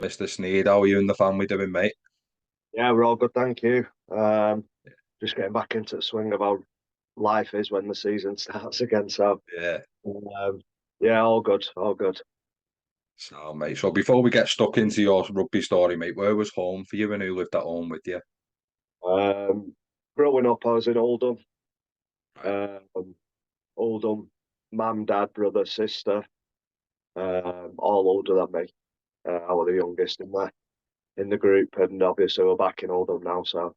Mr Sneyd, how are you and the family doing, mate? Yeah, we're all good, thank you. Just getting back into the swing of how life is when the season starts again. So, Yeah, um, yeah, all good, all good. so mate. So before we get stuck into your rugby story, mate, where was home for you and who lived at home with you? Um, Growing up, I was in Oldham. Right. Um, Oldham, mum, dad, brother, sister, all older than me. I was the youngest in the group, and obviously we're back in Oldham now. So,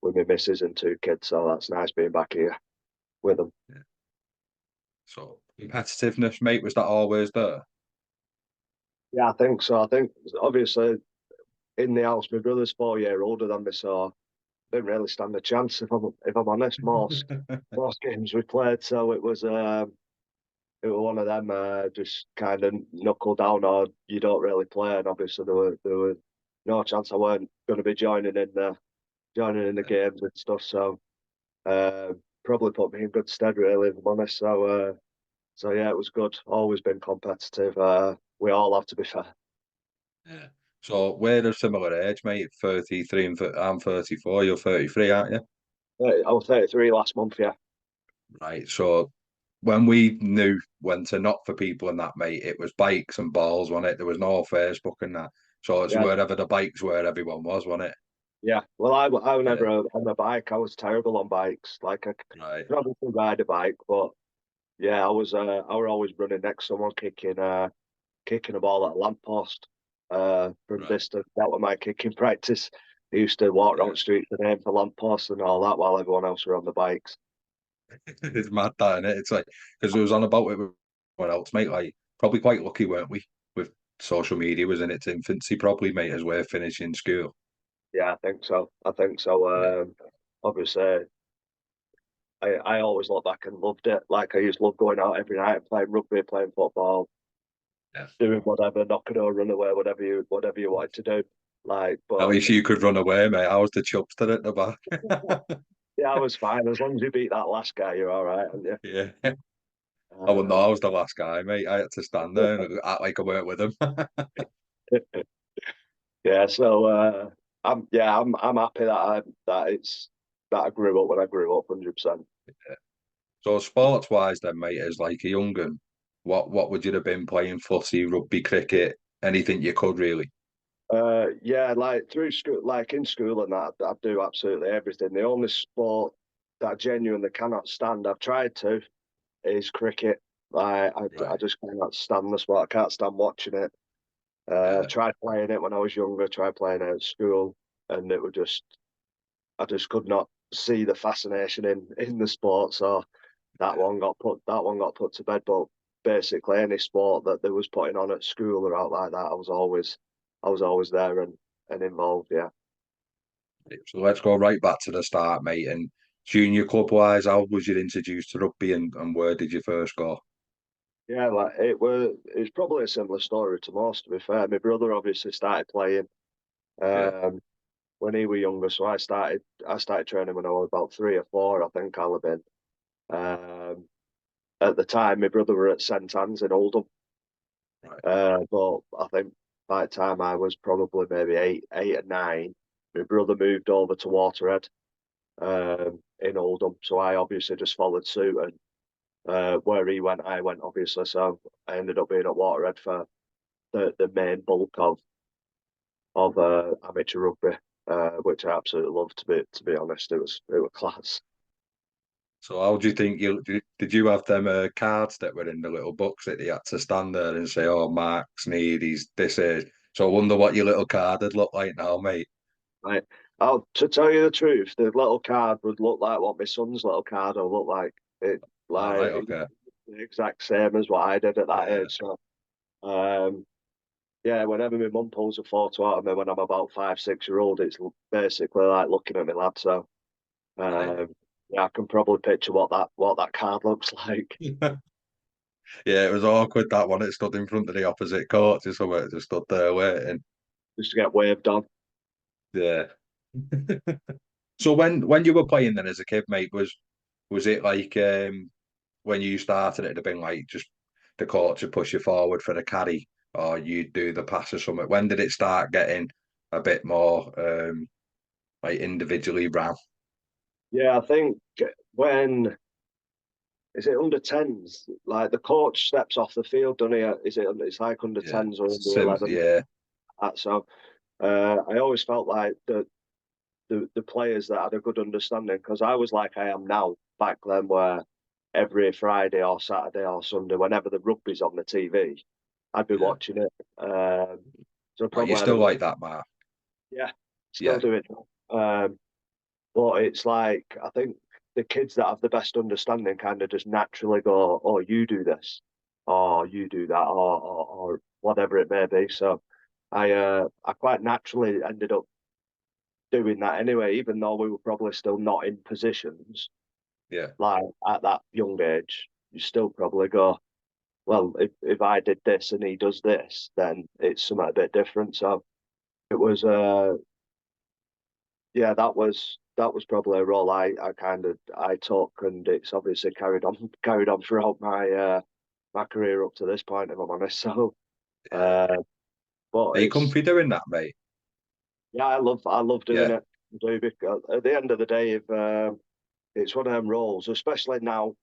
with my missus and two kids, so that's nice being back here with them. Yeah. So competitiveness, mate, was that always there? Yeah, I think so. I think obviously in the house. My brother's 4 year older than me, so I didn't really stand a chance if I'm honest. Most games we played, so it was one of them just kind of knuckle down or you don't really play. And obviously there were no chance I weren't going to be joining in the games and stuff. So uh, probably put me in good stead really, if I'm honest. So yeah, it was good. Always been competitive. We all have to be fair. Yeah. So we're a similar age, mate. 33 and I'm 34. You're 33, aren't you? I was 33 last month. Yeah, Right. So when we knew when to not for people and that, mate, it was bikes and balls, wasn't it? There was no Facebook and that. So it's yeah. wherever the bikes were, everyone was, wasn't it? Yeah, well, I was Yeah. never on a bike. I was terrible on bikes. Like I Right. could obviously ride a bike, but yeah, I was always running next to someone kicking a ball at a lamppost from Right. distance. That was my kicking practice. I used to walk around Yeah. the streets and aim for lampposts and all that while everyone else were on the bikes. It's mad that, innit? It's like because it was on about it with everyone else, mate. Like probably quite lucky, weren't we? With social media was in its infancy, probably, mate, as we're finishing school. Yeah, I think so. I think so. Yeah. Obviously, I always look back and loved it. Like I used to love going out every night and playing rugby, playing football, Yeah. doing whatever, knocking or run away, whatever you wanted to do. Like, At but least you could run away, mate. I was the chubster at the back. yeah, I was fine as long as you beat that last guy. You're all right, aren't you? Yeah. I wouldn't know. I Um, was the last guy, mate. I had to stand there and act like I worked with him. yeah, so I'm happy that I grew up when I grew up, 100%. So sports wise, then, mate, as like a young un, what would you have been playing? Footy, rugby, cricket, anything you could really. Yeah, like through school, like in school and that, I do absolutely everything. The only sport that I genuinely cannot stand, I've tried to, is cricket. I Right. just cannot stand the sport. I can't stand watching it. Yeah. Tried playing it when I was younger. Tried playing it at school, and it was just I just could not see the fascination in the sport. So that one got put to bed. But basically, any sport that they was putting on at school or out like that, I was always there and involved. Yeah. So let's go right back to the start, mate. And junior club wise, how was you introduced to rugby and where did you first go? Yeah, like it's probably a similar story to most, to be fair. My brother obviously started playing Yeah. um, when he was younger, so I started training when I was about 3 or 4, I think I'll have been. Um, at the time, my brother were at St Anne's in Oldham, Right. but I think by the time I was probably maybe eight or nine, my brother moved over to Waterhead in Oldham, so I obviously just followed suit, and where he went, I went obviously. So I ended up being at Waterhead for the main bulk of amateur rugby, which I absolutely loved. To be honest, it was class. So how do you think did you have them cards that were in the little books that you had to stand there and say, "Oh, Marc Sneyd, he's this age." So I wonder what your little card would look like now, mate. Right. To tell you the truth, the little card would look like what my son's little card will look like. It All like right, it, okay. the exact same as what I did at that Yeah. age. So um, yeah, whenever my mum pulls a photo out of me when I'm about 5, 6 year old, it's basically like looking at me lad. So Right. um, yeah, I can probably picture what that card looks like. Yeah, it was awkward that one. It stood in front of the opposite court, just so it just stood there waiting. Just to get waved on. Yeah. So when you were playing then as a kid, mate, was it like when you started, it'd have been like just the court to push you forward for the carry, or you do the pass or something? When did it start getting a bit more like individually ran? Yeah, I think when is it under tens? Like the coach steps off the field, doesn't he? Is it? It's like under Yeah, tens or under Sim, 11. yeah, So I always felt like the players that had a good understanding because I was like I am now back then, where every Friday or Saturday or Sunday, whenever the rugby's on the TV, I'd be yeah. watching it. So Are you probably had still a like that, Mark? yeah, still Yeah, do it. But it's like I think the kids that have the best understanding kind of just naturally go, "Oh, you do this, or you do that, or whatever it may be." So I quite naturally ended up doing that anyway, even though we were probably still not in positions. yeah, Like at that young age, you still probably go, "Well, if I did this and he does this, then it's something a bit different." So it was yeah, that was probably a role I kind of I took, and it's obviously carried on throughout my career up to this point, if I'm honest. So, yeah. uh, but Are you it's comfy doing that, mate? yeah, I love doing Yeah, it. I do because at the end of the day, if it's one of them roles, especially now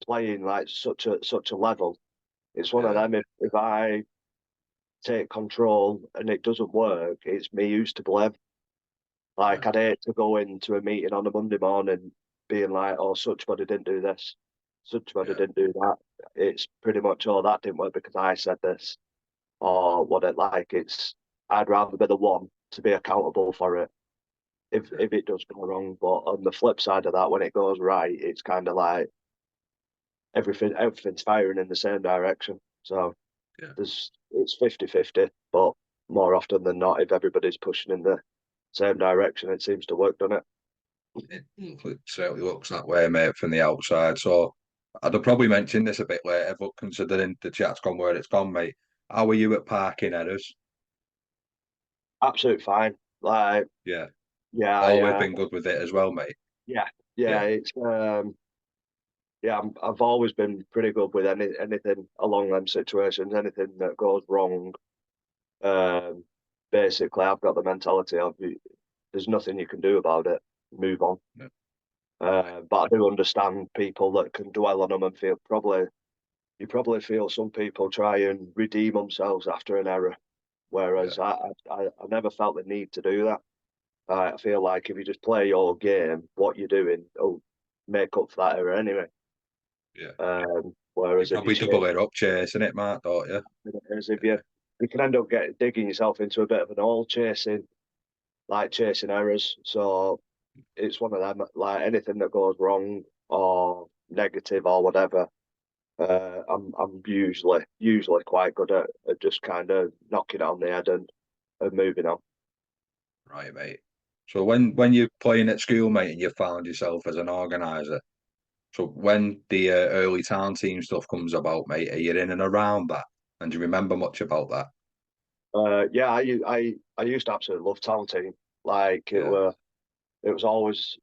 playing like such a level, it's one of yeah, them. If I take control and it doesn't work, it's me who's to blame. yeah, Like I'd hate to go into a meeting on a Monday morning being like, "Oh, such body didn't do this, such body yeah, didn't do that." It's pretty much, "Oh, that didn't work because I said this," or what it like. It's I'd rather be the one to be accountable for it yeah, if it does go wrong. But on the flip side of that, when it goes right, it's kind of like everything's firing in the same direction. So yeah. it's 50-50, but more often than not, if everybody's pushing in the same direction, it seems to work, doesn't it? It certainly looks that way, mate, from the outside. So I'd have probably mentioned this a bit later, but considering the chat's gone where it's gone, mate, how are you at parking errors? Absolutely fine. Like, Yeah, yeah, always been good with it as well, mate. yeah, yeah. Yeah, It's yeah. I've always been pretty good with anything along them situations. Anything that goes wrong, um, basically, I've got the mentality of there's nothing you can do about it. Move on. yeah, right. But I do understand people that can dwell on them and feel probably you probably feel some people try and redeem themselves after an error, Yeah, whereas I never felt the need to do that. I feel like if you just play your game, what you're doing will make up for that error anyway. yeah. You Whereas if you probably chase double it up chasing it, Mark, don't you? as if you can end up digging yourself into a bit of an hole chasing errors. So it's one of them. Like anything that goes wrong or negative or whatever, I'm usually quite good at just kind of knocking it on the head and moving on. Right, mate. So when you're playing at school, mate, and you found yourself as an organizer, so when the early town team stuff comes about, mate, are you in and around that? And do you remember much about that? Yeah, I used to absolutely love town team. Like Yeah, it was always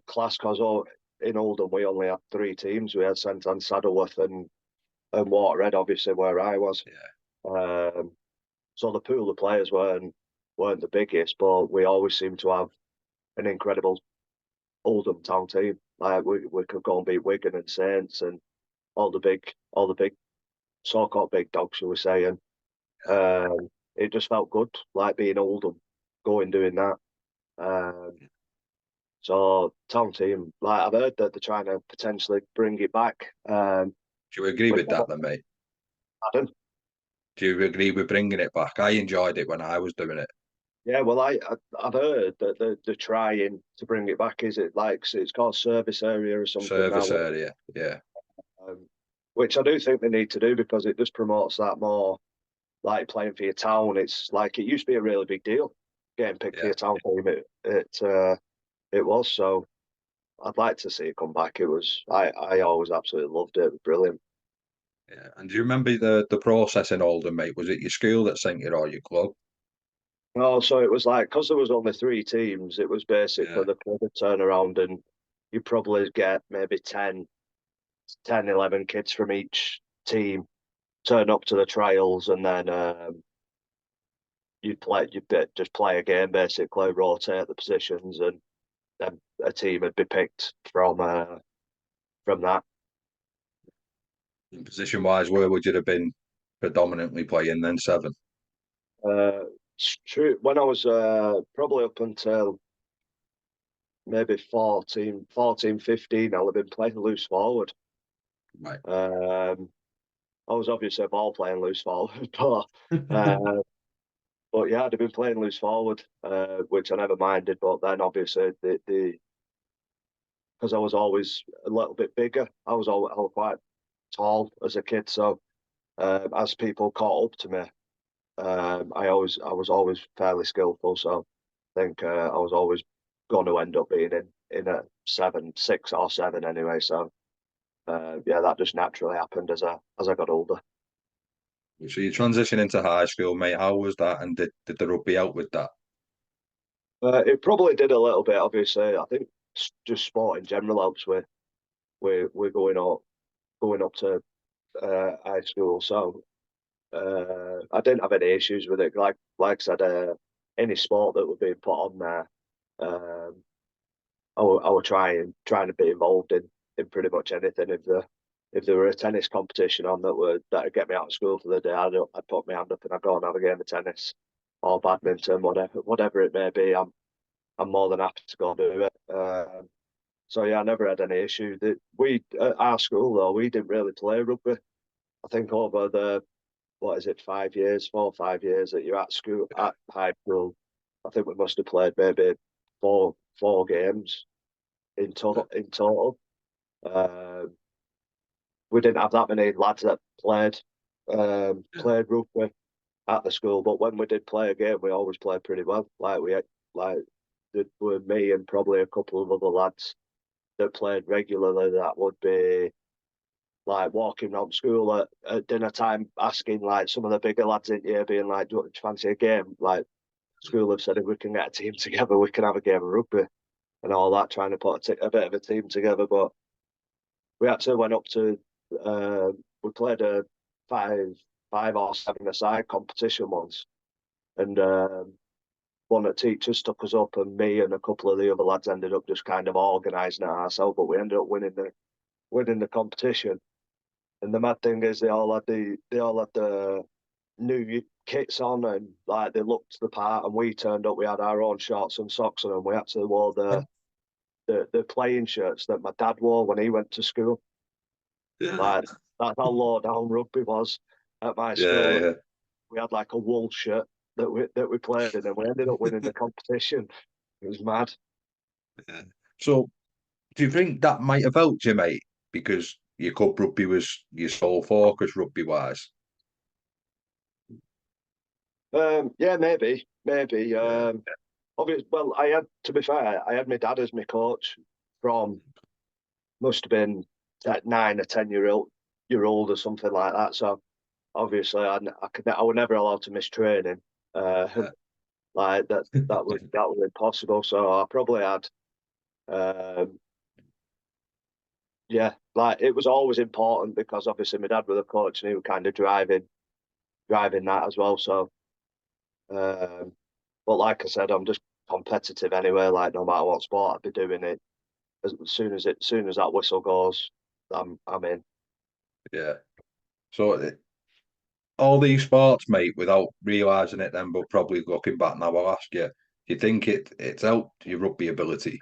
class because in Oldham we only had three teams. We had St Anne, Saddleworth, and Waterhead, obviously where I was. yeah, Um, so the pool of players weren't the biggest, but we always seemed to have an incredible Oldham Town team. Like we could go and beat Wigan and Saints and all the big so-called big dogs, shall we say? And it just felt good, like being Oldham, going doing that. Um, So town team, like I've heard that they're trying to potentially bring it back. Do you agree Which with that then, mate? Pardon? Do you agree with bringing it back? I enjoyed it when I was doing it. Yeah, well, I've heard that they're trying to bring it back. Is it like it's called service area or something Service now? area, yeah, Which I do think they need to do because it just promotes that more, like playing for your town. It's like it used to be a really big deal getting picked for yeah, your town team. It was so. I'd like to see it come back. I always absolutely loved it. It was brilliant. yeah. And do you remember the process in Oldham, mate? Was it your school that sent you or your club? No, so it was like because there was only three teams, it was basically Yeah, the club would turn around and you probably get maybe 10, 11 kids from each team turn up to the trials, and then you'd just play a game, basically rotate the positions, and then a team would be picked from that. Position wise, where would you have been predominantly playing then? Seven. True. When I was probably up until maybe 14, 15, I'll have been playing loose forward. Right. I was obviously a ball playing loose forward, but yeah, I'd have been playing loose forward, which I never minded. But then obviously the because I was always a little bit bigger, I was quite tall as a kid. So as people caught up to me, I was always fairly skillful. So I think I was always going to end up being in a 6 or 7 anyway. So yeah, that just naturally happened as I got older. So you transition into high school, mate. How was that? And did the rugby help with that? It probably did a little bit. Obviously, I think just sport in general helps with we're going up to high school. So I didn't have any issues with it. Like I said, any sport that would be put on there, um, I would trying to be involved in pretty much anything. If there were a tennis competition on that would get me out of school for the day, I'd put my hand up and I'd go and have a game of tennis or badminton, whatever it may be. I'm more than happy to go and do it. So yeah, I never had any issue. We at our school though, we didn't really play rugby. I think over the what is it, 5 years, 4 or 5 years that you're at school at high school, I think we must have played maybe four games in total. Um, we didn't have that many lads that played rugby at the school, but when we did play a game, we always played pretty well. Like there were me and probably a couple of other lads that played regularly. That would be like walking around school at dinner time, asking like some of the bigger lads in here, being like, "Do you fancy a game?" Like school have said, if we can get a team together, we can have a game of rugby and all that, trying to put a bit of a team together. But we actually went up to we played a five or 7-a-side competition once, and one of the teachers took us up, and me and a couple of the other lads ended up just kind of organising it ourselves. But we ended up winning the competition. And the mad thing is, they all had the new kits on, and like they looked the part. And we turned up, we had our own shorts and socks on, and we actually wore the playing shirts that my dad wore when he went to school. Like that's how low down rugby was at my Yeah, school. yeah. We had like a wool shirt that we played in, and we ended up winning the competition. It was mad. Yeah. So do you think that might have helped you, mate? Because your club rugby was your sole focus rugby wise. Yeah, maybe. Yeah. Obviously, well, to be fair, I had my dad as my coach from must have been like 9 or 10 year old or something like that. So obviously, I was never allowed to miss training. Uh, Yeah. like that was impossible. So I probably had, um, yeah, like it was always important because obviously my dad was a coach and he was kind of driving that as well. So, um, but like I said, I'm just competitive anyway. Like no matter what sport I'd be doing it, as soon as that whistle goes, I'm in. Yeah. So all these sports, mate, without realising it then, but probably looking back now, I'll ask you, do you think it's helped your rugby ability?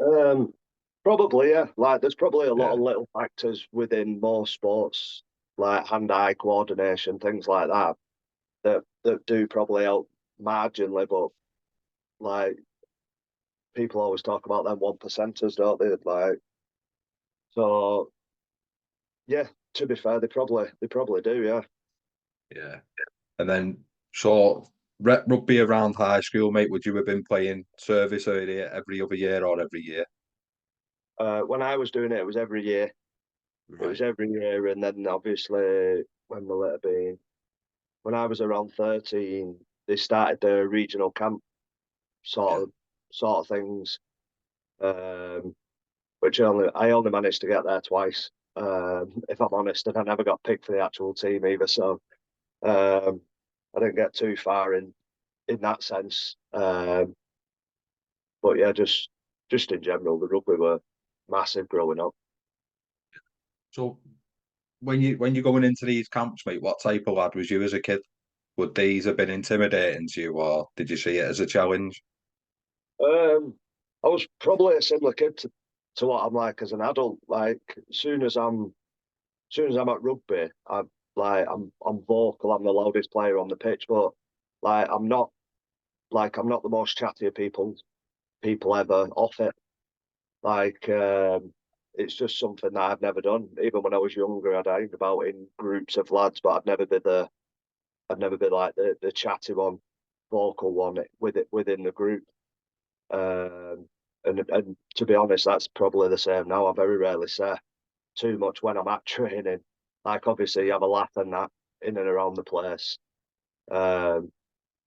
Um, Probably, yeah. Like, there's probably a lot Yeah. of little factors within most sports, like hand-eye coordination, things like that, that do probably help marginally. But like, people always talk about them 1%ers, don't they? Like, so yeah. To be fair, they probably do, yeah. Yeah. And then so rep rugby around high school, mate, would you have been playing service area every other year or every year? When I was doing it, it was every year. It was Right. every year, and then obviously when will it have been? When I was around 13, they started the regional camp Yeah. sort of sort of things, um, which I only managed to get there twice. if I'm honest, and I never got picked for the actual team either. So I didn't get too far in that sense. But yeah, just in general, the rugby were massive growing up. So when you're going into these camps, mate, what type of lad was you as a kid? Would these have been intimidating to you, or did you see it as a challenge? I was probably a similar kid to what I'm like as an adult. Like as soon as I'm at rugby, I'm vocal. I'm the loudest player on the pitch, but like I'm not the most chatty of people ever off it. Like it's just something that I've never done. Even when I was younger, I'd hang about in groups of lads, but I'd never be like the chatty one, vocal one within the group. Um, and to be honest, that's probably the same now. I very rarely say too much when I'm at training. Like obviously you have a laugh and that in and around the place. Um,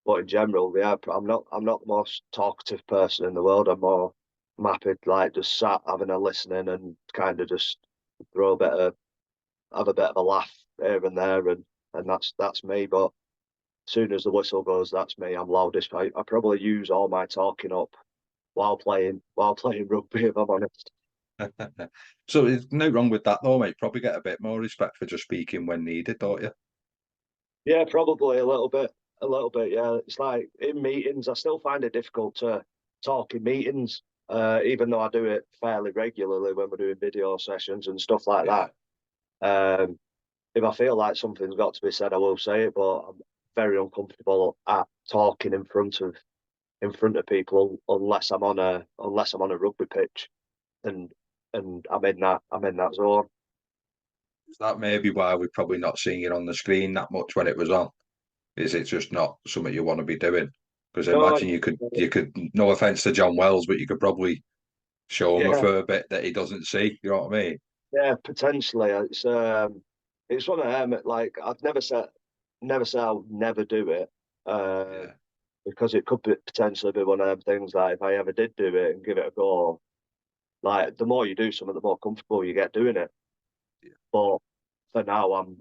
but in general, yeah, I'm not the most talkative person in the world. I'm happy like just sat having a listening and kind of just throw a bit of have a bit of a laugh here and there, and that's me. But as soon as the whistle goes, that's me. I'm loudest. I probably use all my talking up while playing rugby, if I'm honest. So there's no wrong with that though, mate. Probably get a bit more respect for just speaking when needed, don't you? Yeah, probably a little bit. A little bit, yeah. It's like in meetings, I still find it difficult to talk in meetings, even though I do it fairly regularly when we're doing video sessions and stuff like Yeah. that. Um, if I feel like something's got to be said, I will say it, but I'm very uncomfortable at talking in front of people unless I'm on a rugby pitch and I'm in that zone. That may be why we're probably not seeing it on the screen that much when it was on. Is it just not something you want to be doing? Because I No, imagine you could, no offense to John Wells, but you could probably show him a yeah, fair bit that he doesn't see. You know what I mean? yeah, potentially. It's one of them. Like I'd never say I'll never do it, Yeah. because it could potentially be one of them things that if I ever did do it and give it a go, like the more you do something, the more comfortable you get doing it. Yeah. But for now, I'm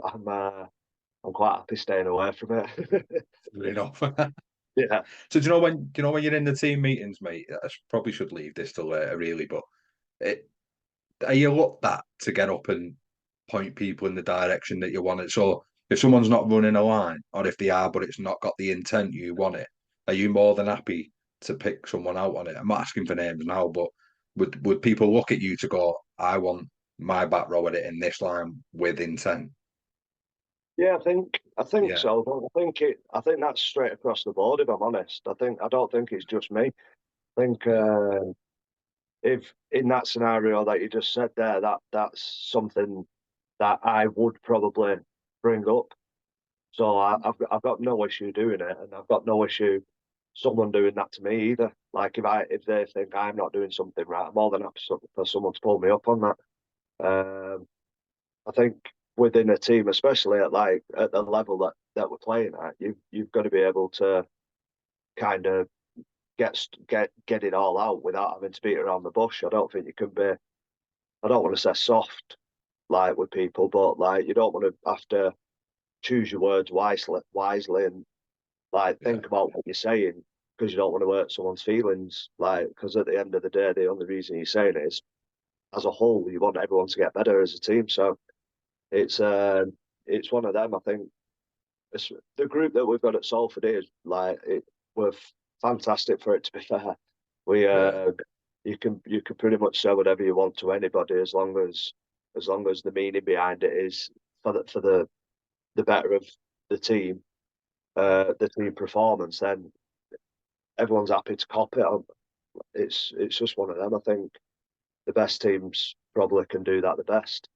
quite happy staying away from it. Fair enough. Yeah, So do you know when you're in the team meetings, mate? Probably should leave this till later, really, but it, are you looked at to get up and point people in the direction that you want it? So if someone's not running a line, or if they are, but it's not got the intent you want it, are you more than happy to pick someone out on it? I'm not asking for names now, but would people look at you to go, I want my back row at it in this line with intent? yeah, I think Yeah, so. But I think that's straight across the board. If I'm honest, I don't think it's just me. I think yeah, if in that scenario that you just said there, that's something that I would probably bring up. So I've got no issue doing it, and I've got no issue someone doing that to me either. Like if they think I'm not doing something right, I'm more than happy for someone to pull me up on that. I think within a team, especially at the level that we're playing at, you've got to be able to kind of get it all out without having to beat around the bush. I don't think you can be. I don't want to say soft like with people, but like you don't want to have to choose your words wisely and like yeah, think about what you're saying because you don't want to hurt someone's feelings. Like because at the end of the day, the only reason you're saying it is as a whole, you want everyone to get better as a team. So it's um it's one of them. I think the group that we've got at Salford is like we're fantastic for it. To be fair, we yeah. you can pretty much say whatever you want to anybody as long as the meaning behind it is for the better of the team, the team performance. Then everyone's happy to copy it. It's just one of them. I think the best teams probably can do that the best.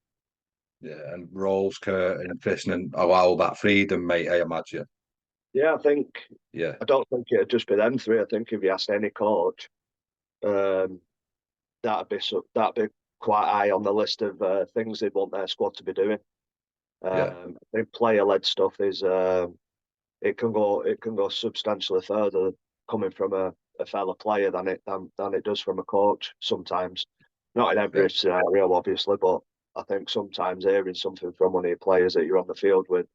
Yeah, and roles, Kurt and Fishman allow that freedom, mate. I imagine. Yeah, Yeah, I don't think it'd just be them three. I think if you asked any coach, um, that'd be quite high on the list of things they'd want their squad to be doing. yeah, I think player-led stuff is it can go substantially further coming from a fellow player than it does from a coach sometimes. Not in yeah. every scenario, obviously, but I think sometimes hearing something from one of your players that you're on the field with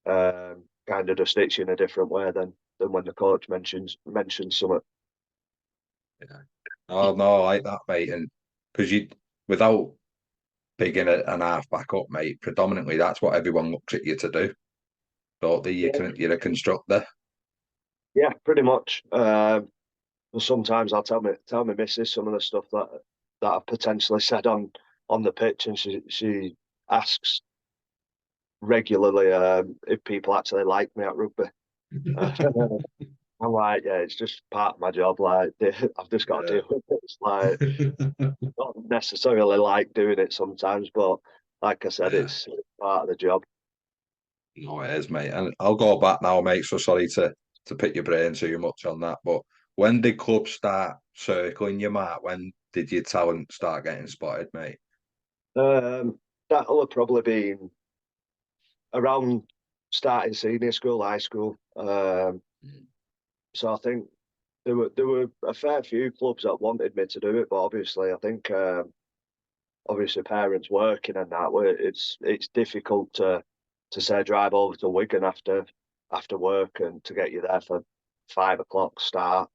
kind of just hits you in a different way than when the coach mentions something. Yeah. Oh no, I like that, mate. And because you, without bigging an half back up, mate, predominantly that's what everyone looks at you to do. Don't they? Yeah, You're a constructor. yeah, pretty much. But sometimes I'll tell my missus some of the stuff that I've potentially said on the pitch, and she asks regularly if people actually like me at rugby. I'm like, yeah, it's just part of my job. Like, I've just got to Yeah. deal with it. It's like not necessarily like doing it sometimes, but like I said, Yeah. it's part of the job. No, it is, mate. And I'll go back now, mate. So sorry to pick your brain too much on that. But when did clubs start circling you, Mark? When did your talent start getting spotted, mate? That'll have probably been around starting senior school, high school. Mm. So I think there were a fair few clubs that wanted me to do it, but obviously I think obviously parents working and that where it's difficult to say drive over to Wigan after work and to get you there for 5 o'clock start.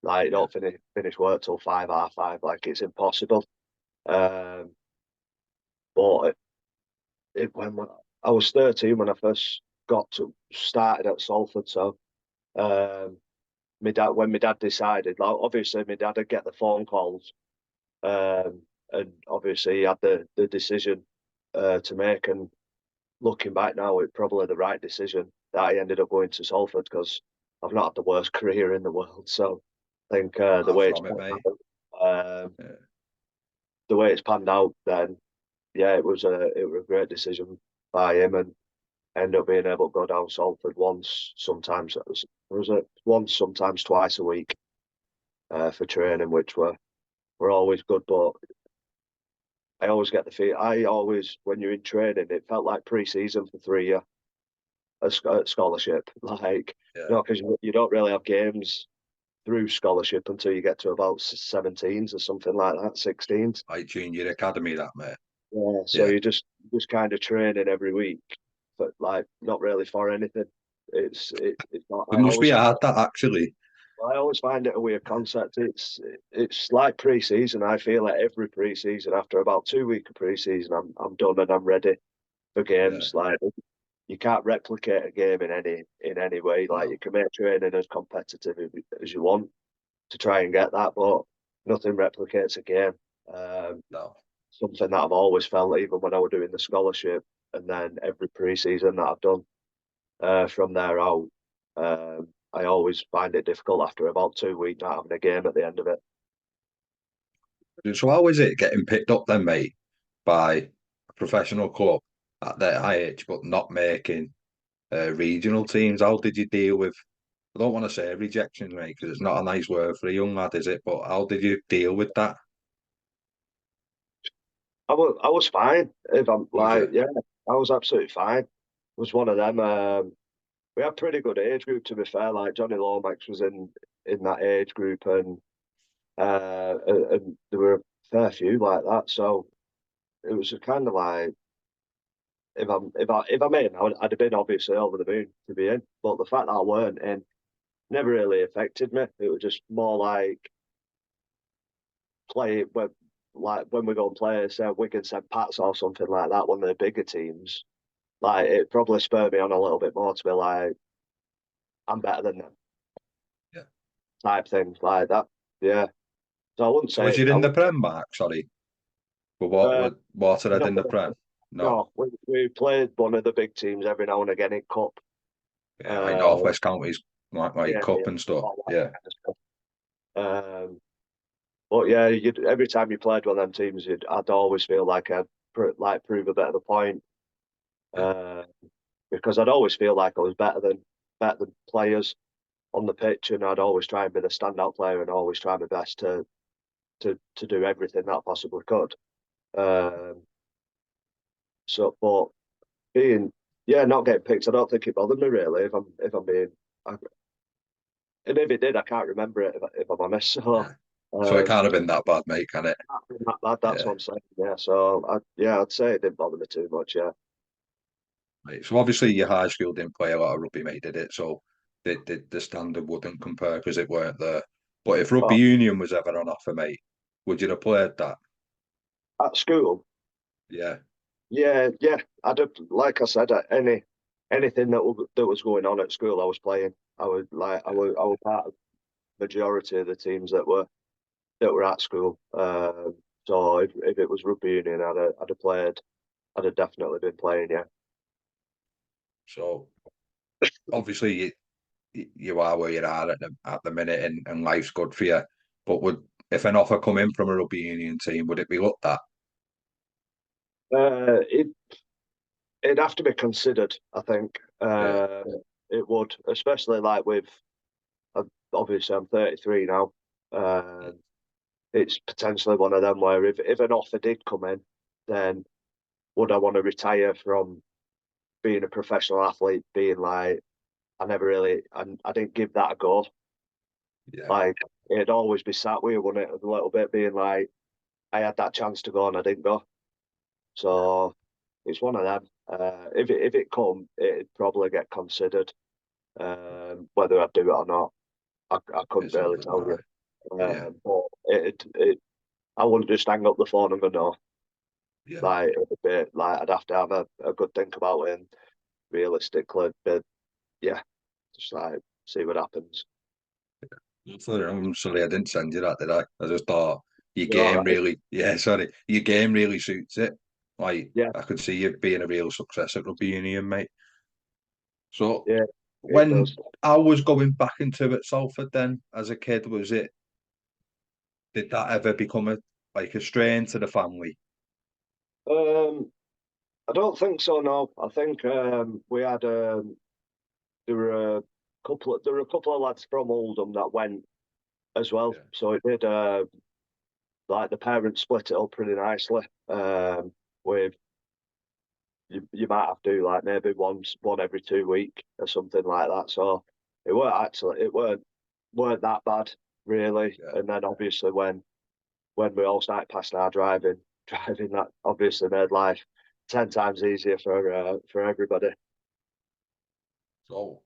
Like Yeah. don't finish work till 5 half 5. Like it's impossible. Um, but when I was 13 when I first got to started at Salford, so um, my dad decided, like obviously my dad would get the phone calls, um, and obviously he had the decision to make. And looking back now, it's probably the right decision that I ended up going to Salford because I've not had the worst career in the world. So I think Far from it, mate. Yeah. the way it's panned out, then yeah, it was a great decision by him, and end up being able to go down Salford once, sometimes was it once, sometimes twice a week for training, which were always good. But I always get the feel. I always, when you're in training, it felt like pre-season for 3 year a scholarship, like Yeah. because you don't really have games through scholarship until you get to about 17s or something like that, 16s. Like junior academy, that, mate. Yeah, so Yeah. you just kind of training every week, but like not really for anything. It's not. It must be hard, that, actually. I always find it a weird concept. It's like pre-season. I feel like every pre-season, after about 2 weeks of pre-season, I'm done and I'm ready for Yeah. games. Like you can't replicate a game in any way. Like No. you can make training as competitive as you want to try and get that, but nothing replicates a game. Um, No. Something that I've always felt, even when I was doing the scholarship, and then every pre-season that I've done from there out. I always find it difficult after about 2 weeks not having a game at the end of it. So how is it getting picked up then, mate, by a professional club at their high age, but not making regional teams? How did you deal with? I don't want to say rejection, mate, because it's not a nice word for a young lad, is it? But how did you deal with that? I was fine. If I'm Was like, you? yeah, I was absolutely fine. Was one of them. We had pretty good age group to be fair. Like Johnny Lomax was in that age group, and there were a fair few like that. So it was kind of like if I'm in, I'd have been obviously over the moon to be in. But the fact that I weren't in never really affected me. It was just more like play when when we go and play, say Wigan St Pat's or something like that, one of the bigger teams. Like it probably spurred me on a little bit more to be like, I'm better than them Yeah. type things like that. Yeah. So I wouldn't So was say you I in the would. Prem, Mark? Sorry, but what Uh, were Waterhead no, in the Prem? No. no, we played one of the big teams every now and again in cup. Yeah, like Uh, North West Counties, like yeah, Cup yeah, and stuff. all that Yeah. kind of stuff. But yeah, every time you played one of them teams, I'd always feel like I'd prove a bit of a point. Yeah. Uh, because I'd always feel like I was better than players on the pitch, and I'd always try and be the standout player and always try my best to do everything that I possibly could. Um, but being not getting picked, I don't think it bothered me really. If I'm being, and if it did, I can't remember it if I'm honest. So Yeah. So it Um, can't have been that bad, mate, can it? that's Yeah. what I'm saying. Yeah, so I'd say it didn't bother me too much. Yeah. Right. So obviously your high school didn't play a lot of rugby, mate, did it? So the standard wouldn't compare because it weren't there. But if rugby Oh, union was ever on offer, mate, would you have played that? at school, Yeah. yeah. I'd have, like I said, anything that was going on at school, I was playing. I was part of the majority of the teams that were at school. So if it was rugby union, I'd have played. I'd have definitely been playing. Yeah. So obviously you are where you are at the minute, and life's good for you. But would if an offer come in from a rugby union team, would it be looked at? Uh, it it'd have to be considered. I think Yeah. it would, especially like with obviously I'm 33 now. Yeah. It's potentially one of them where if an offer did come in, then would I want to retire from being a professional athlete? Being like I didn't give that a go. Yeah. Like it'd always be sat with you, wouldn't it? A little bit being like I had that chance to go and I didn't go. So it's one of them. If it come, it'd probably get considered. Whether I'd do it or not, I couldn't It's really something tell you. like yeah. But I wouldn't just hang up the phone and go no. Yeah. Like it'd be like I'd have to have a good think about it and realistically, but yeah, just like see what happens. I'm sorry, I didn't send you that, did I? I just thought your You're all game right. really, yeah, sorry, your game really suits it. Like, Yeah, I could see you being a real success at rugby union, mate. So, yeah, it when does. I was going back into it, Salford, then as a kid, did that ever become a strain to the family? Um, I don't think so. No, I think we had there were there were a couple of lads from Oldham that went as well. Yeah, So it did. Like the parents split it up pretty nicely. With you might have to like maybe one every 2 week or something like that. So it weren't that bad really. yeah. And then obviously when we all started passing our driving, driving that obviously made life 10 times easier for everybody. So,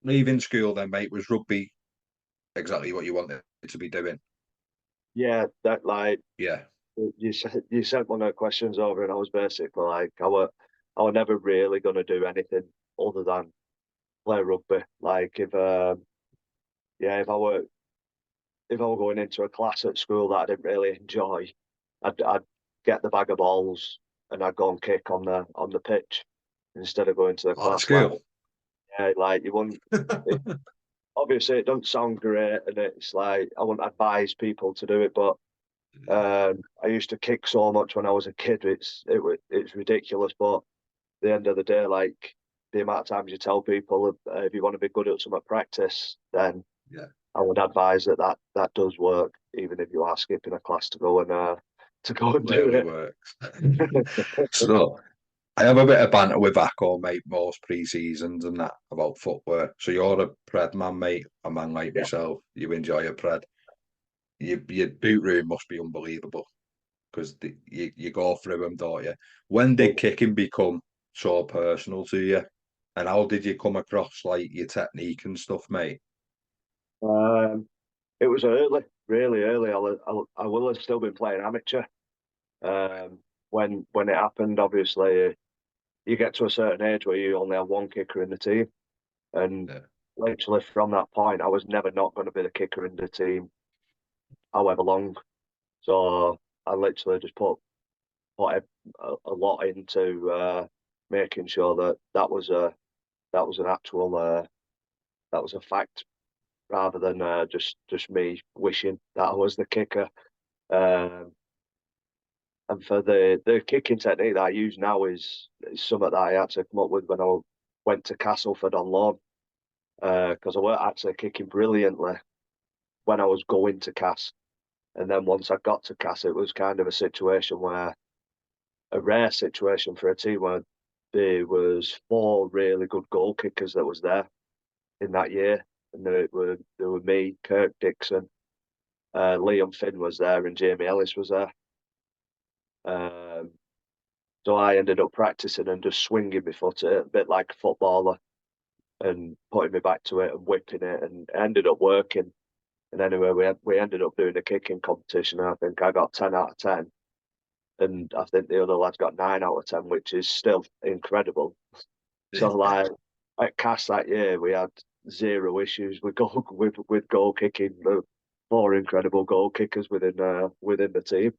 leaving school then, mate, was rugby exactly what you wanted to be doing? Yeah, that like Yeah, you sent one of the questions over, and I was basically like, I were never really going to do anything other than play rugby. Like yeah, if I were going into a class at school that I didn't really enjoy, I'd get the bag of balls and I'd go and kick on the pitch instead of going to the oh, at class. Like school. yeah, like you wouldn't. It, obviously, it doesn't sound great, and it's like I wouldn't advise people to do it, but I used to kick so much when I was a kid. It's ridiculous, but at the end of the day, like the amount of times you tell people if you want to be good at some practice, then Yeah, I would advise that does work, even if you are skipping a class to go and do clearly it. works. So, I have a bit of banter with Acco, mate, most pre-seasons and that about footwear. So you're a pred man, mate, a man like Yeah. myself. You enjoy a pred. Your boot room must be unbelievable because you go through them, don't you? When did kicking become so personal to you? And how did you come across like your technique and stuff, mate? Um, it was early, really early. I will have still been playing amateur when it happened. Obviously, you get to a certain age where you only have one kicker in the team, and Yeah, literally from that point, I was never not going to be the kicker in the team, however long. So I literally just put a lot into making sure that was an actual that was a fact rather than just me wishing that I was the kicker. Um, and for the kicking technique that I use now is something that I actually come up with when I went to Castleford on loan because I weren't actually kicking brilliantly when I was going to Cass. And then once I got to Cass, it was kind of a situation where a rare situation for a team where there was four really good goal kickers that was there in that year, and there were me, Kirk Dixon, Liam Finn was there and Jamie Ellis was there. So I ended up practicing and just swinging my foot a bit like a footballer and putting me back to it and whipping it, and it ended up working. And anyway, we ended up doing a kicking competition. And I think I got 10 out of 10, and I think the other lads got 9 out of 10, which is still incredible. So like at Cass that year, we had zero issues with goal kicking. Four incredible goal kickers within the team.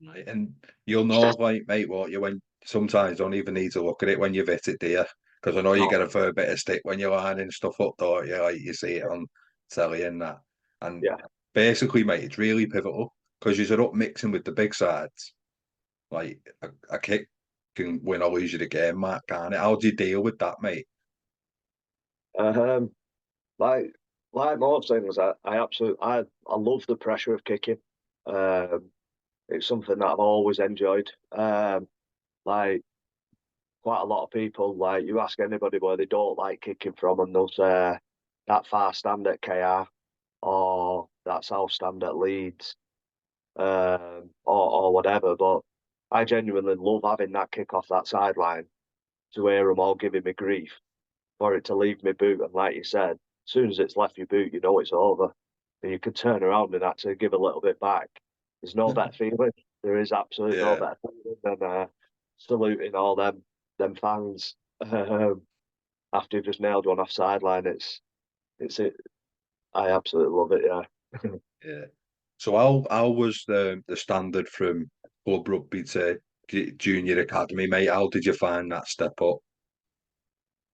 Right. And you'll know, like, mate, what you when sometimes don't even need to look at it when you've hit it, do you? Because I know you No, get a fair bit of stick when you're lining stuff up, don't you? Like you see it on telly and that. And yeah. basically, mate, it's really pivotal because you're up mixing with the big sides. Like a kick can win or lose you the game, Mark, can't it? How do you deal with that, mate? Um, like like most things, I love the pressure of kicking. Um, it's something that I've always enjoyed. Like quite a lot of people, like you ask anybody where they don't like kicking from, and they'll say that far stand at KR or that south stand at Leeds, or whatever. But I genuinely love having that kick off that sideline to hear them all giving me grief for it to leave my boot. And like you said, as soon as it's left your boot, you know it's over. And you can turn around and actually give a little bit back. There's no better feeling. There is absolutely no Yeah. better feeling than saluting all them fans after you've just nailed one off sideline. It's it. I absolutely love it. Yeah. Yeah. So how was the standard from club rugby to junior academy, mate? How did you find that step up?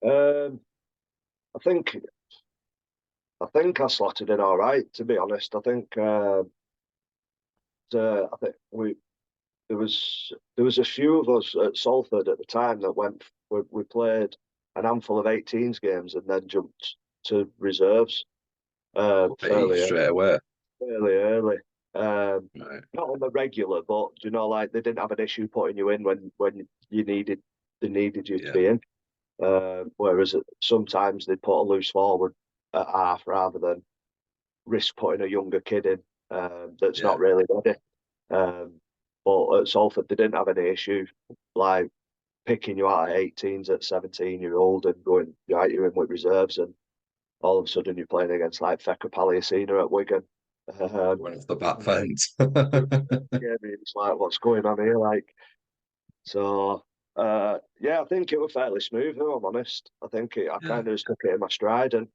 um, I think I think I slotted in all right. To be honest, I think there was a few of us at Salford at the time that went. We played an handful of 18s games and then jumped to reserves Okay, straight away. fairly early. Right. Not on the regular, but you know, like they didn't have an issue putting you in when you needed they needed you to Yeah. be in. Whereas sometimes they put a loose forward at half rather than risk putting a younger kid in that's Yeah. not really ready. Um, but at Salford, they didn't have any issue like picking you out at 18s at 17-year-old and going, right, you're in with reserves, and all of a sudden you're playing against like Feka Paliacina at Wigan. Went off the back fence. Yeah, I mean, it's like, what's going on here? Like, so, yeah, I think it was fairly smooth, if I'm honest. I Yeah. kind of just took it in my stride and,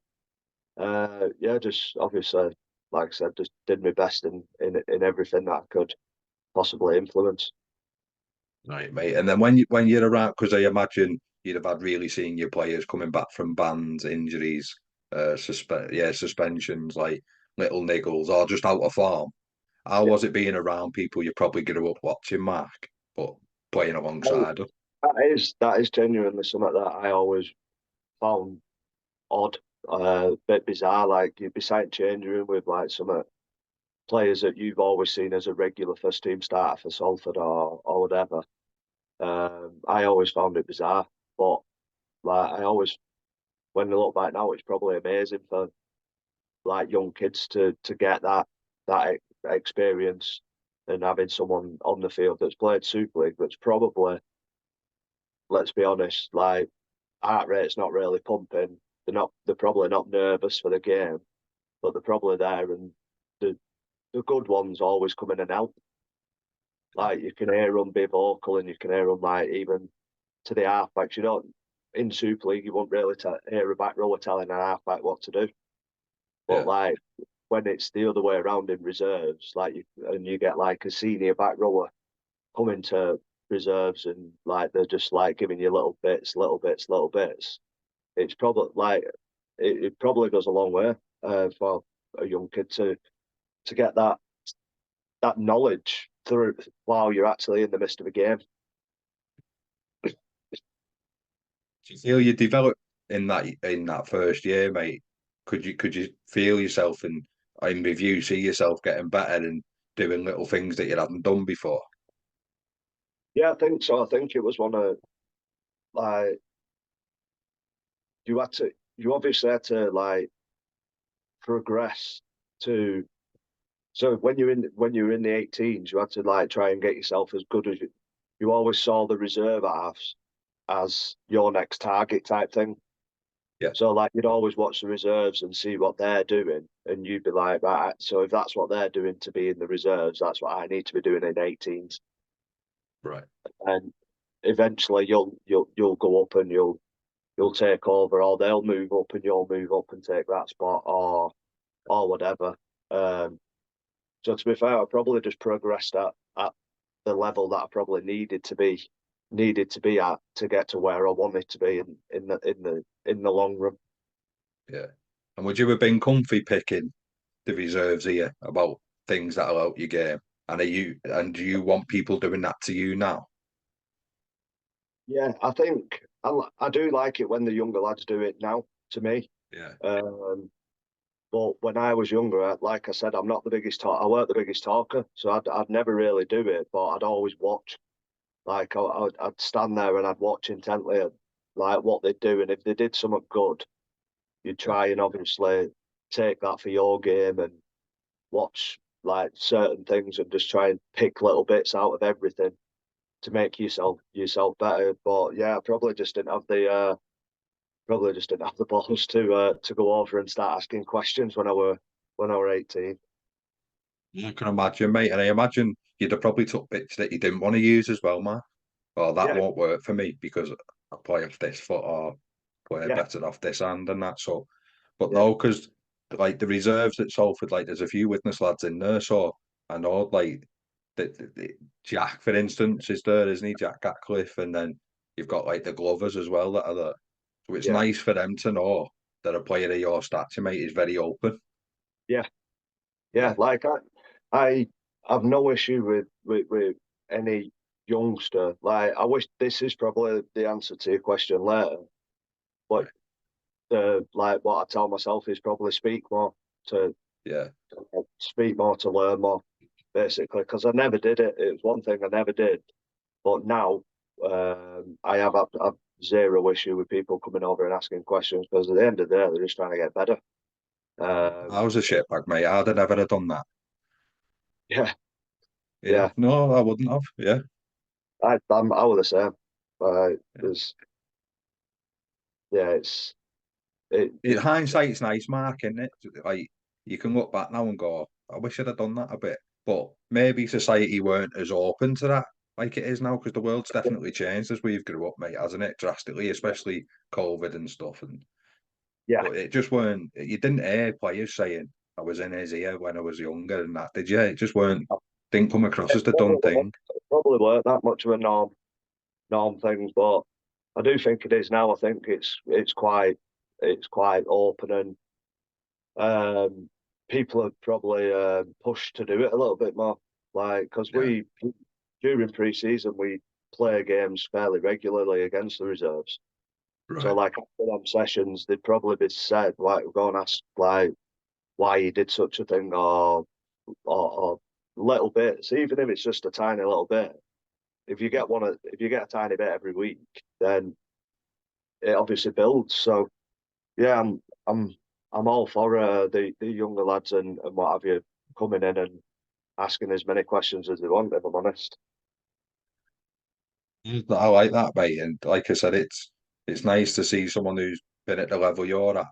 yeah, just obviously, like I said, just did my best in everything that I could possibly influence. Right, mate. And then when you're around, because I imagine you'd have had really senior players coming back from bans, injuries, suspensions, like little niggles, or just out of form. How Yeah. was it being around people you probably grew up watching, Mark, but playing alongside them? That is genuinely something that I always found odd, a bit bizarre. Like you'd be sat in changing room with like some players that you've always seen as a regular first team starter for Salford or whatever. I always found it bizarre, but like I always, when I look back now, it's probably amazing for like young kids to get that experience and having someone on the field that's played Super League that's probably, let's be honest, like heart rate's not really pumping. They're probably not nervous for the game, but they're probably there, and the the good ones always come in and help. Like you can hear them be vocal, and you can hear them like even to the halfbacks. You don't in Super League, you won't really hear a back rower telling an halfback what to do. But Yeah, like when it's the other way around in reserves, and you get like a senior back rower coming to reserves, and like they're just like giving you little bits, little bits, little bits. It's probably like it probably goes a long way for a young kid to get that knowledge through while you're actually in the midst of a game. do you feel you developed in that first year, mate? Could you feel yourself in review, see yourself getting better and doing little things that you hadn't done before? Yeah, I think so. I think it was one of like you obviously had to like progress to So when you were in the 18s, you had to like try and get yourself as good as you always saw the reserve halves as your next target type thing. Yeah, So like you'd always watch the reserves and see what they're doing, and you'd be like, right, so if that's what they're doing to be in the reserves, that's what I need to be doing in 18s. right. And eventually you'll go up and you'll take over, or they'll move up and you'll move up and take that spot, or whatever. Um, so to be fair, I probably just progressed at the level that I probably needed to be at to get to where I wanted to be in the long run. Yeah. And would you have been comfy picking the reserves here about things that'll help your game? And do you want people doing that to you now? Yeah, I think I do like it when the younger lads do it now. To me, Yeah. um, but when I was younger, like I said, I'm not the biggest talker. I weren't the biggest talker, so I'd never really do it, but I'd always watch. Like I'd stand there and I'd watch intently at like what they'd do, and if they did something good, you'd Yeah. try and obviously take that for your game and watch like certain things and just try and pick little bits out of everything to make yourself better. But yeah, I probably just didn't have the balls to go over and start asking questions when I were 18. I can imagine, mate. And I imagine you'd have probably took bits that you didn't want to use as well, man. Or that Yeah, won't work for me because I play off this foot or play yeah, better off this hand and that. So, but yeah, no, because like the reserves at Salford, like there's a few witness lads in there. So I know, like Jack, for instance, is there, isn't he? Jack Gatcliffe, and then you've got like the Glovers as well that are there. So it's yeah, nice for them to know that a player of your stature, mate, is very open. yeah, yeah. Yeah, Like I have no issue with any youngster. Like I wish this is probably the answer to your question later. But right. like what I tell myself is probably to Yeah, speak more to learn more, basically, because I never did it. It was one thing I never did, but now I've zero issue with people coming over and asking questions because at the end of the day, they're just trying to get better. I Um, was a shitbag, mate. I'd have never have done that. yeah, Yeah, yeah, no, I wouldn't have. Yeah, I was the same. yeah. There's yeah, it, it Hindsight's nice, Mark, isn't it? Like you can look back now and go, I wish I'd have done that a bit. But maybe society weren't as open to that like it is now because the world's definitely changed as we've grew up, mate, hasn't it? Drastically, especially COVID and stuff. And yeah. but it just weren't. You didn't hear players saying I was in his ear when I was younger and that, did you? It just weren't. Didn't come across as the done thing. Probably weren't that much of a norm things, but I do think it is now. I think it's quite open and um, people are probably pushed to do it a little bit more. Like because Yeah, we during pre-season we play games fairly regularly against the reserves. So right. like after them sessions, they'd probably be said like go and ask like why you did such a thing or little bits, even if it's just a tiny little bit. If you get a tiny bit every week, then it obviously builds. So yeah, I'm I'm all for the younger lads and what have you coming in and asking as many questions as they want. If I'm honest, I like that, mate. And like I said, it's nice to see someone who's been at the level you're at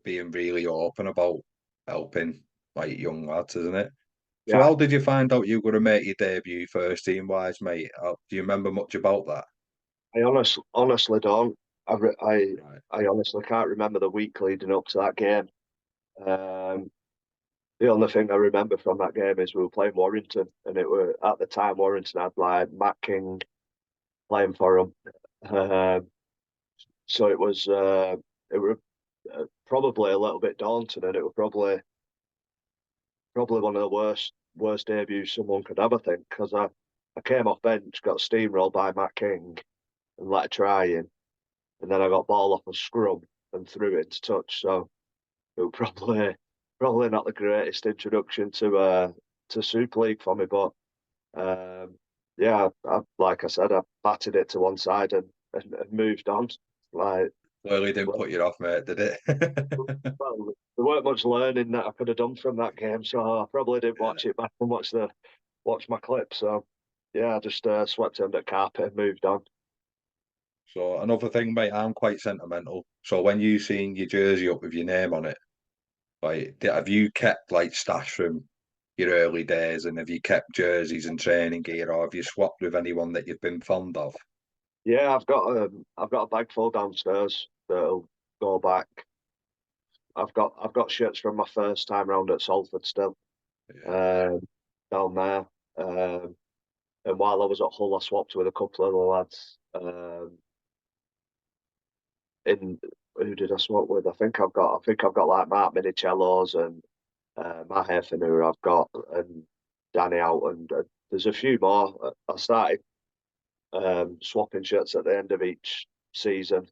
being really open about helping like young lads, isn't it? So yeah, how did you find out you were going to make your debut first team wise, mate? Do you remember much about that? honestly don't. Right. I honestly can't remember the week leading up to that game. Um, the only thing I remember from that game is we were playing Warrington, and it were at the time Warrington had like Matt King playing for them. Um, so it was probably a little bit daunting, and it was probably one of the worst debuts someone could ever think because I came off bench, got steamrolled by Matt King and let a try in, and then I got ball off a scrum and threw it into touch. So it was probably not the greatest introduction to Super League for me, but um, yeah, like I said, I batted it to one side and moved on. Like Clearly didn't Well, put you off, mate, did it? well, there weren't much learning that I could have done from that game, so I probably didn't Yeah. watch it back and watch my clip. So yeah, I just swept it under the carpet and moved on. So another thing, mate, I'm quite sentimental. So when you seen your jersey up with your name on it, like, have you kept like stash from your early days, and have you kept jerseys and training gear, or have you swapped with anyone that you've been fond of? Yeah, I've got a bag full downstairs that'll go back. I've got shirts from my first time round at Salford still, Yeah, um, down there. Um, and while I was at Hull, I swapped with a couple of the lads. In Who did I swap with? I think I've got like Mark Minicello's and Matt Heffernan who I've got, and Danny out, and there's a few more. I started swapping shirts at the end of each season,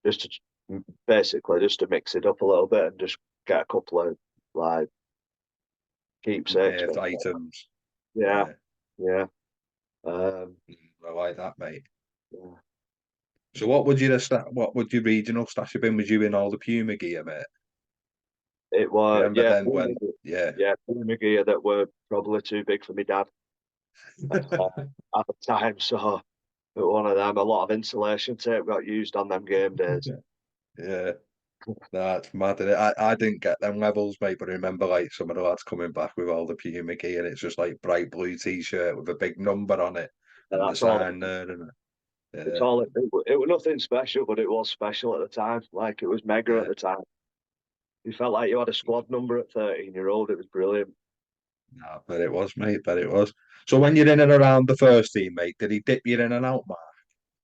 just to basically just to mix it up a little bit and just get a couple of like keepsakes. compare items. Yeah, Yeah, yeah. Um, I like that, mate. yeah. So what would your regional stash have been? Was you in all the Puma gear, mate? It Do you was remember then when? Yeah, Yeah, Puma gear that were probably too big for my dad at the time. So one of them, a lot of insulation tape got used on them game days. yeah. That's mad. Innit? I didn't get them levels, mate, but I remember like some of the lads coming back with all the Puma gear, and it's just like bright blue t-shirt with a big number on it And and the that's all. sign there, and It's yeah, all. It was nothing special, but it was special at the time. Like it was mega at yeah. the time. You felt like you had a squad number at 13-year-old. It was brilliant. Nah, but it was, mate, but it was. So when you're in and around the first team, mate, did he dip you in and out, Mark?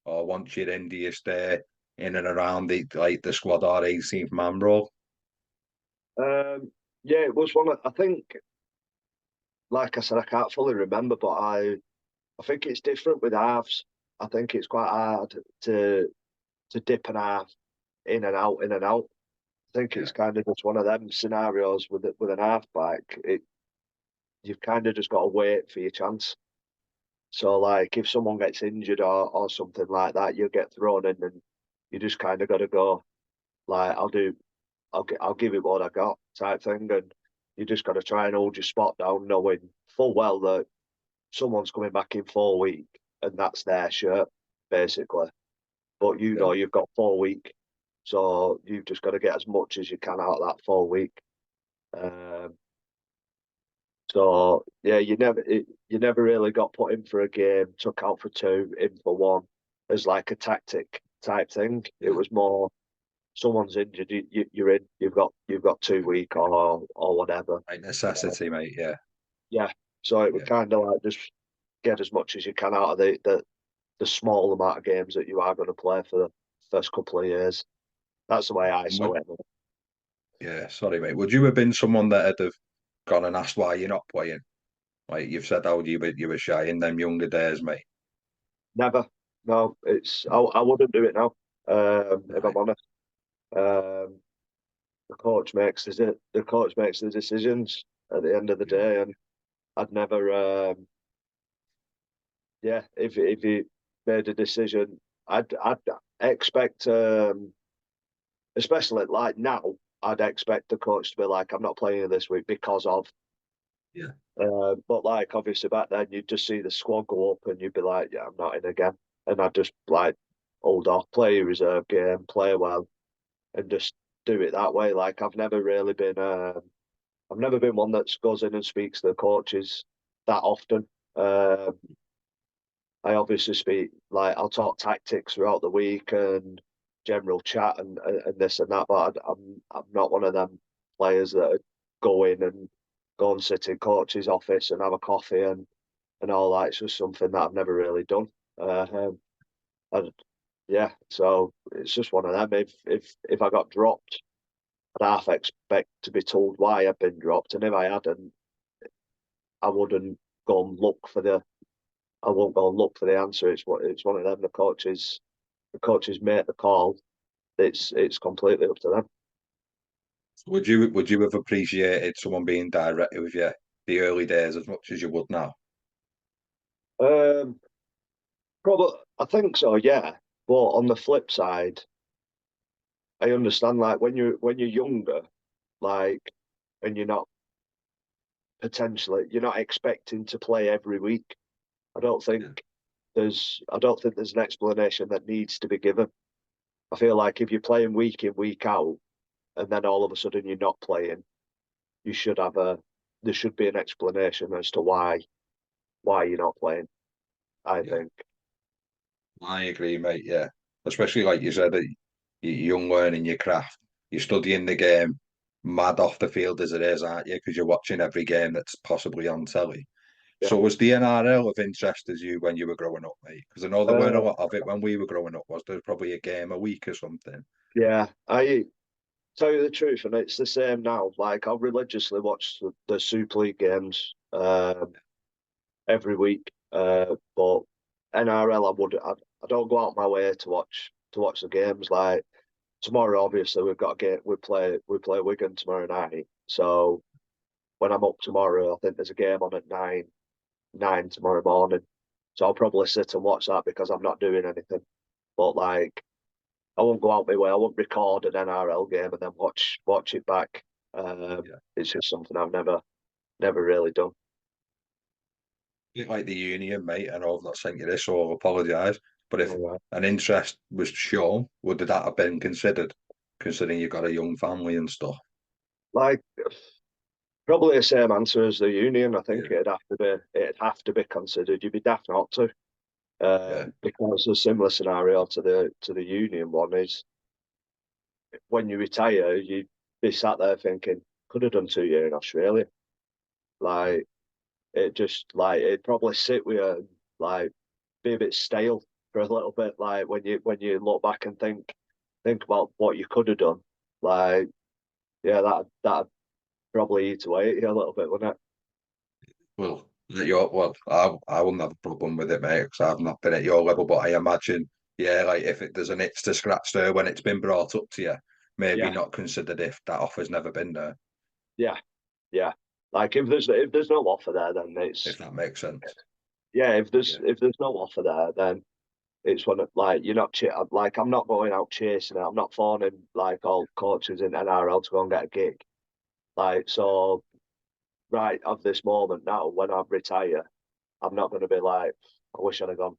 Or once you're in, do you stay in and around the squad or 18th man role? Yeah, it was one. I think, like I said, I can't fully remember, but I think it's different with halves. I think it's quite hard to dip an half in and out, in and out. I think Yeah, it's kind of just one of them scenarios with an half back. You've kind of just got to wait for your chance. So like if someone gets injured or something like that, you get thrown in and you just kind of got to go like I'll give it what I got type thing, and you just got to try and hold your spot down, knowing full well that someone's coming back in 4 week and that's their shirt basically. But you yeah. know you've got 4 week, so you've just got to get as much as you can out of that 4 week. Um, so yeah, you never really got put in for a game, took out for two, in for one, as like a tactic type thing. It Yeah. was more someone's injured, you're in. You've got 2 week or whatever. Like necessity, mate. Yeah, Yeah. So it would yeah. kind of like just get as much as you can out of the small amount of games that you are going to play for the first couple of years. That's the way I And saw would it. Yeah, sorry, mate. Would you have been someone that had have gone and asked why you're not playing? Like you've said, how you were shy in them younger days, mate. Never. No, I wouldn't do it now. If I'm Right. honest, um, the coach makes the decisions at the end of the Yeah. day, and I'd never. Yeah, if he made a decision, I'd expect, especially like now, I'd expect the coach to be like, I'm not playing this week because of. Yeah. But like obviously back then, you'd just see the squad go up, and you'd be like, yeah, I'm not in again, and I'd just like hold off, play your reserve game, play well, and just do it that way. Like I've never been one that goes in and speaks to the coaches that often. Um, I obviously speak like I'll talk tactics throughout the week and general chat and this and that, but I'm not one of them players that go in and go and sit in coach's office and have a coffee and all that. It's just something that I've never really done. Um, and yeah, so it's just one of them. If I got dropped, I'd half expect to be told why I'd been dropped, and if I hadn't, I wouldn't go and look for the I won't go and look for the answer. It's one of them. The coaches make the call. It's completely up to them. Would you have appreciated someone being direct with you the early days as much as you would now? Probably, I think so. Yeah, but on the flip side, I understand, like when you're younger, like, and you're not expecting to play every week. I don't Yeah, think I don't think there's an explanation that needs to be given. I feel like if you're playing week in, week out, and then all of a sudden you're not playing, you should have a there should be an explanation as to why you're not playing, I yeah. think. I agree, mate. Yeah, especially like you said, that you're young learning your craft. You're studying the game mad off the field as it is, aren't you? Because you're watching every game that's possibly on telly. Yeah. So was the NRL of interest as you when you were growing up, mate? Because I know there weren't a Uh, lot of it when we were growing up. Was there probably a game a week or something? yeah. I tell you the truth, and it's the same now. Like I religiously watch the Super League games every week. But NRL, I don't go out my way to watch the games. Like tomorrow, obviously we've got a game. We play Wigan tomorrow night. So when I'm up tomorrow, I think there's a game on at nine tomorrow morning. So I'll probably sit and watch that because I'm not doing anything. But like I won't go out my way. I won't record an NRL game and then watch it back. Yeah. It's just something I've never really done. Bit like the union, mate. I know I've not sent you this, so I'll apologise. But if All right. an interest was shown, would that have been considered, considering you've got a young family and stuff? Like probably the same answer as the union. I think Yeah, it'd have to be considered. You'd be daft not to, yeah, because a similar scenario to the union one is when you retire, you'd be sat there thinking, could have done 2 years in Australia. Like it'd probably sit with you and like be a bit stale for a little bit. Like when you look back and think about what you could have done. Like yeah, that probably eat away at you a little bit, wouldn't it? I wouldn't have a problem with it, mate, because I've not been at your level. But I imagine, yeah, like if there's an itch to scratch there when it's been brought up to you, maybe Yeah, not considered if that offer's never been there, yeah, yeah. Like if there's no offer there, then if it's that makes sense. yeah. If there's Yeah, if there's no offer there, then it's one of like you're not like I'm not going out chasing it. I'm not phoning like all coaches in NRL to go and get a gig. Like so, right of this moment now, when I retire, I'm not going to be like, I wish I'd have gone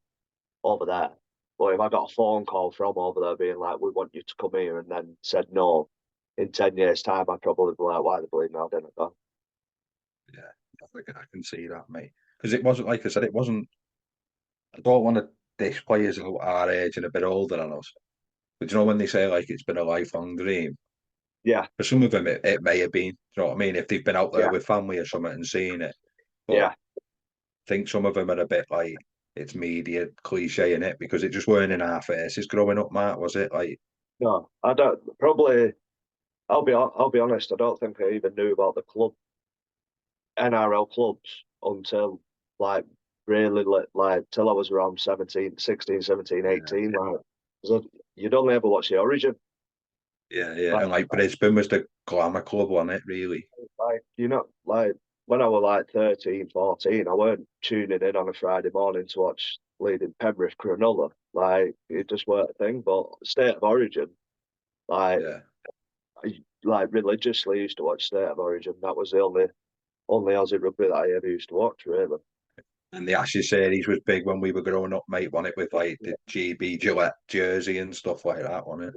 over there. But if I got a phone call from over there being like, we want you to come here, and then said no, in 10 years' time, I'd probably be like, why the bleeding hell didn't I go? yeah, I can see that, mate. Because it wasn't like I said, it wasn't. I don't want to diss players who are our age and a bit older than us. But you know when they say like it's been a lifelong dream, Yeah, for some of them it may have been. You know what I mean? If they've been out there yeah, with family or something and seen it, but yeah. I think some of them are a bit like it's media cliche in it because it just weren't in our faces growing up, Mark. Was it like? No, I don't. Probably, I'll be honest. I don't think I even knew about the NRL clubs until like really like till I was around 17, 16, 17, Yeah, 18. Like, 'cause you'd only ever watch the Origin. yeah, and like Brisbane was the glamour club, wasn't it? Really? Like, like when I was like 13, 14, I weren't tuning in on a Friday morning to watch leading Penrith Cronulla. Like, it just weren't a thing. But State of Origin, like, Yeah. like religiously used to watch State of Origin. That was the only Aussie rugby that I ever used to watch, really. And the Ashes series was big when we were growing up, mate. Wasn't it with like Yeah, the GB Gillette jersey and stuff like that, wasn't it?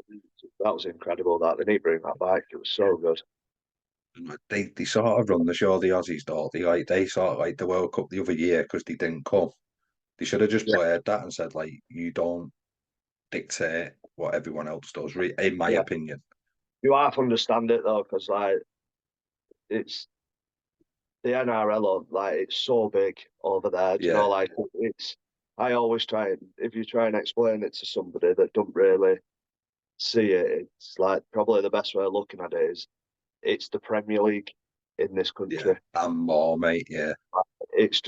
that was incredible. That they need to bring that back. It was so good. And like, they sort of run the show, the Aussies, don't they? Like they sort of like the World Cup the other year because they didn't come. They should have just Yeah, played that and said like, you don't dictate what everyone else does, in my yeah. opinion. You half understand it though, because like it's the NRL, like it's so big over there. Do you know, Yeah, like it's. I always try and if you try and explain it to somebody that don't really see it, it's like probably the best way of looking at it is it's the Premier League in this yeah, country. and more, mate. Yeah, It's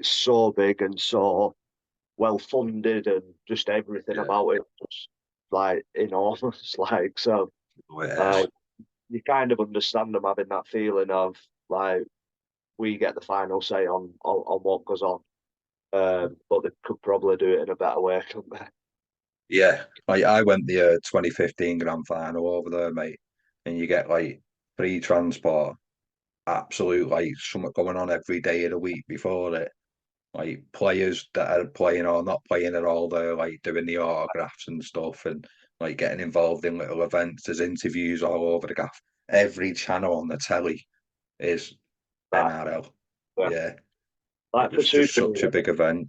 so big and so well funded and just everything yeah, about it just like enormous. Like so, oh, it like is. you kind of understand them having that feeling of like we get the final say on what goes on. But they could probably do it in a better way, couldn't they? Yeah, like I went the 2015 grand final over there, mate, and you get like free transport, absolute like something going on every day of the week before it. Like players that are playing or not playing at all, they're like doing the autographs and stuff, and like getting involved in little events. There's interviews all over the gaff. Every channel on the telly is That, NRL. yeah. Yeah, it Like for was just Super such a League, big event.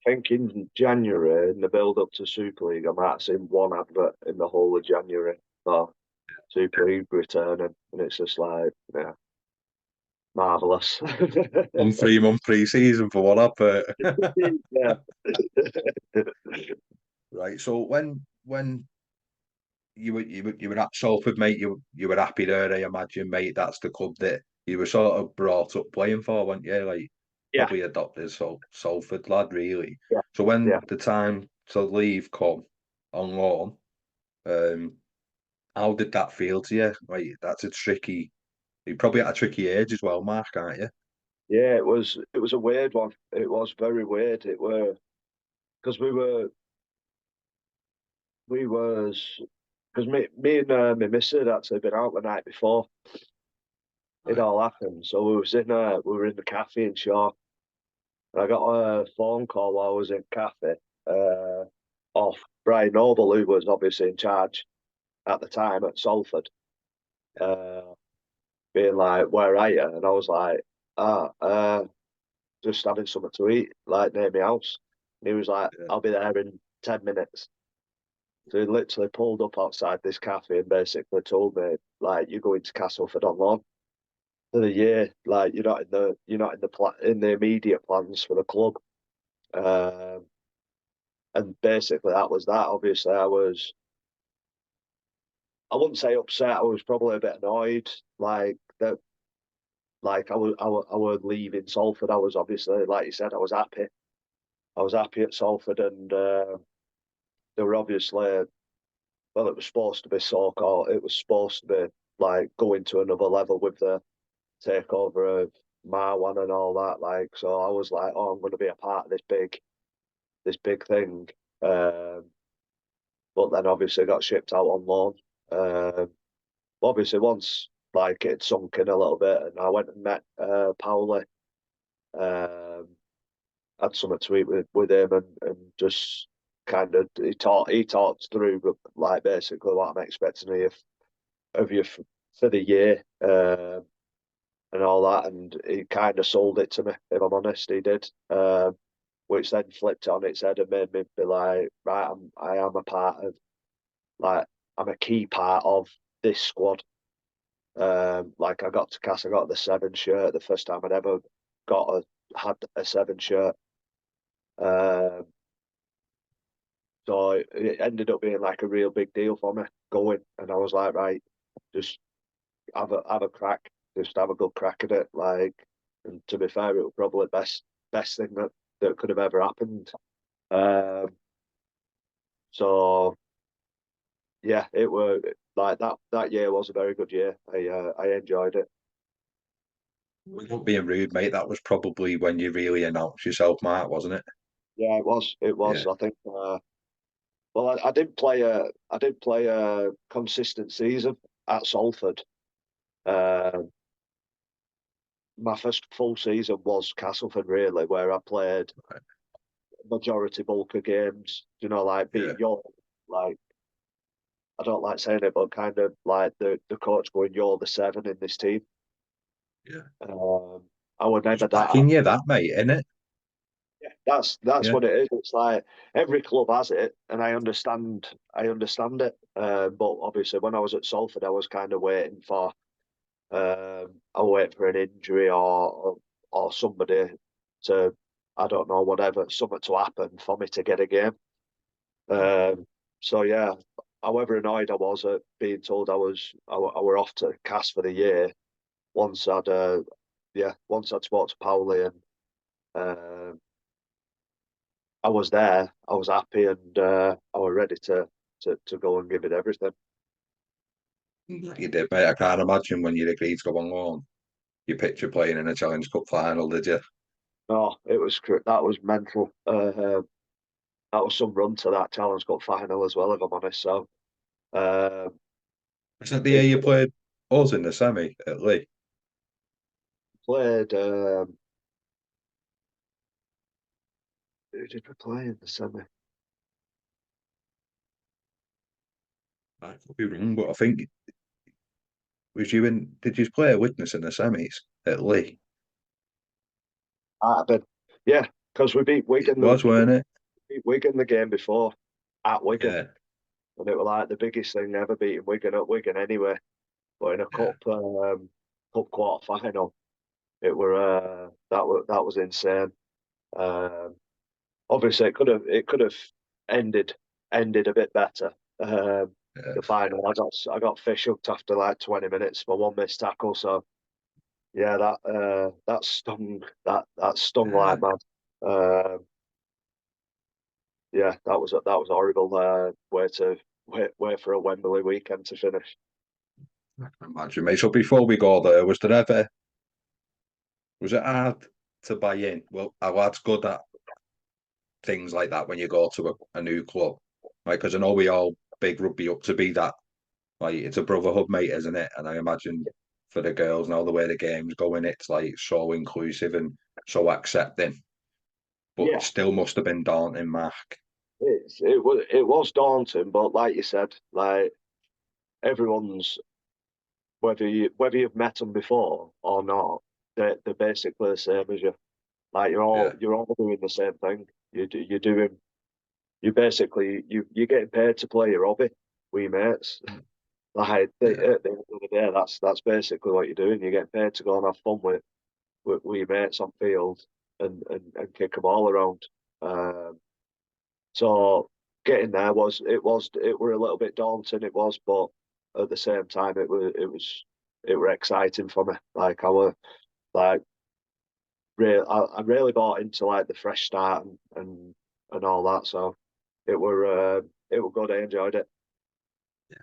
I think in January, in the build up to Super League, I might have seen one advert in the whole of January for Super League returning, and it's just like, yeah, marvelous. 1 3 month pre-season for one up. Yeah. Right. So when you were at Salford, mate, you were happy there, I imagine, mate. That's the club that you were sort of brought up playing for, weren't you? Like Yeah, probably adopted as Salford lad, really. yeah, So when yeah. the time to leave come on loan, um, how did that feel to you? Like that's a tricky. You probably at a tricky age as well, Mark, aren't you? Yeah, it was a weird one. It was very weird. It were because we was because me and my missus had actually been out the night before it Right. all happened. So we were in the cafe in Shaw, and I got a phone call while I was in cafe uh, off Brian Noble, who was obviously in charge at the time at Salford, uh, being like, "Where are you?" And I was like, "Ah, just having something to eat, like near my house." And he was like, Yeah. "I'll be there in 10 minutes." So he literally pulled up outside this cafe and basically told me, like, "You're going to Castleford on loan for the year. Like, you're not in in the immediate plans for the club." Um, and basically that was that. Obviously, I wouldn't say upset. I was probably a bit annoyed, like that. Like I was leaving Salford. I was obviously, like you said, I was happy. I was happy at Salford, and they were obviously, well, it was supposed to be so called. It was supposed to be like going to another level with the takeover of Marwan and all that. Like, so I was like, oh, I'm going to be a part of this big thing. Um, but then obviously got shipped out on loan. Obviously, once like it sunk in a little bit, and I went and met Pauli. Um, had something to eat with him, and just kind of he talked through like basically what I'm expecting of you for the year. And all that, and he kind of sold it to me. If I'm honest, he did, which then flipped it on its head and made me be like, right, I am a part of, like, I'm a key part of this squad. Like I got the seven shirt the first time I'd ever had a seven shirt. Um, so it ended up being like a real big deal for me going, and I was like, right, just have a crack, just have a good crack at it. Like, and to be fair, it was probably the best thing that could have ever happened. Um, so yeah, it were like that year was a very good year. I enjoyed it. Without being rude, mate, that was probably when you really announced yourself, Mark, wasn't it? Yeah, it was. It Yeah. was. I think. Well, I did play a consistent season at Salford. Uh, my first full season was Castleford, really, where I played majority bulk of games. You know, like Yeah. beating York. Like, I don't like saying it, but kind of like the coach going, "You're the seven in this team." Yeah. Um, I would Just never that. backing you, that, mate, innit? Yeah, that's Yeah. what it is. It's like every club has it, and I understand it. But obviously, when I was at Salford, I was kind of waiting for I wait for an injury or somebody to, I don't know, whatever, something to happen for me to get a game. Um, so yeah, however annoyed I was at being told I were off to cast for the year, once once I'd spoke to Pauli and um I was there, I was happy, and I was ready to go and give it everything. You did, mate. I can't imagine when you agreed to go on loan. You picture playing in a Challenge Cup final, did you? No, that was mental. that was some run to that Challenge Cup final as well, if I'm honest. So um, Is that the year it you played us in the semi at Lee? played. Who did we play in the semi? I could be wrong, but I think was you in? Did you play a witness in the semis at Lee? I've been, yeah, because we beat It Wigan was, weren't it? the game before at Wigan, Yeah, and it was like the biggest thing ever, beating Wigan at Wigan anyway. But in a yeah, cup quarter final, that was insane. Um, Obviously, it could have ended a bit better. yeah, The final, I got fish hooked after like 20 minutes for one missed tackle. So yeah, that stung, that stung yeah. like mad. Um, yeah, that was horrible. Way for a Wembley weekend to finish. I can imagine, mate. So before we go there, was it hard to buy in? Well, our lad's good at things like that when you go to a new club, right? Because I know we all big rugby up to be that. Like it's a brotherhood, mate, isn't it? And I imagine for the girls now, the way the game's going, it's like so inclusive and so accepting. But it Yeah, still must have been daunting, Mark. it was daunting, but like you said, like everyone's whether you've met them before or not, they're basically the same as you. Like Yeah, you're all doing the same thing. You're doing you're getting paid to play your hobby with your mates. Like yeah, at the end of the day, that's basically what you're doing. You're getting paid to go and have fun with your mates on field and kick a ball around. Um, so getting there it were a little bit daunting. It was, but at the same time, it were exciting for me. Like like I really bought into like the fresh start and all that. So it were good. I enjoyed it. yeah.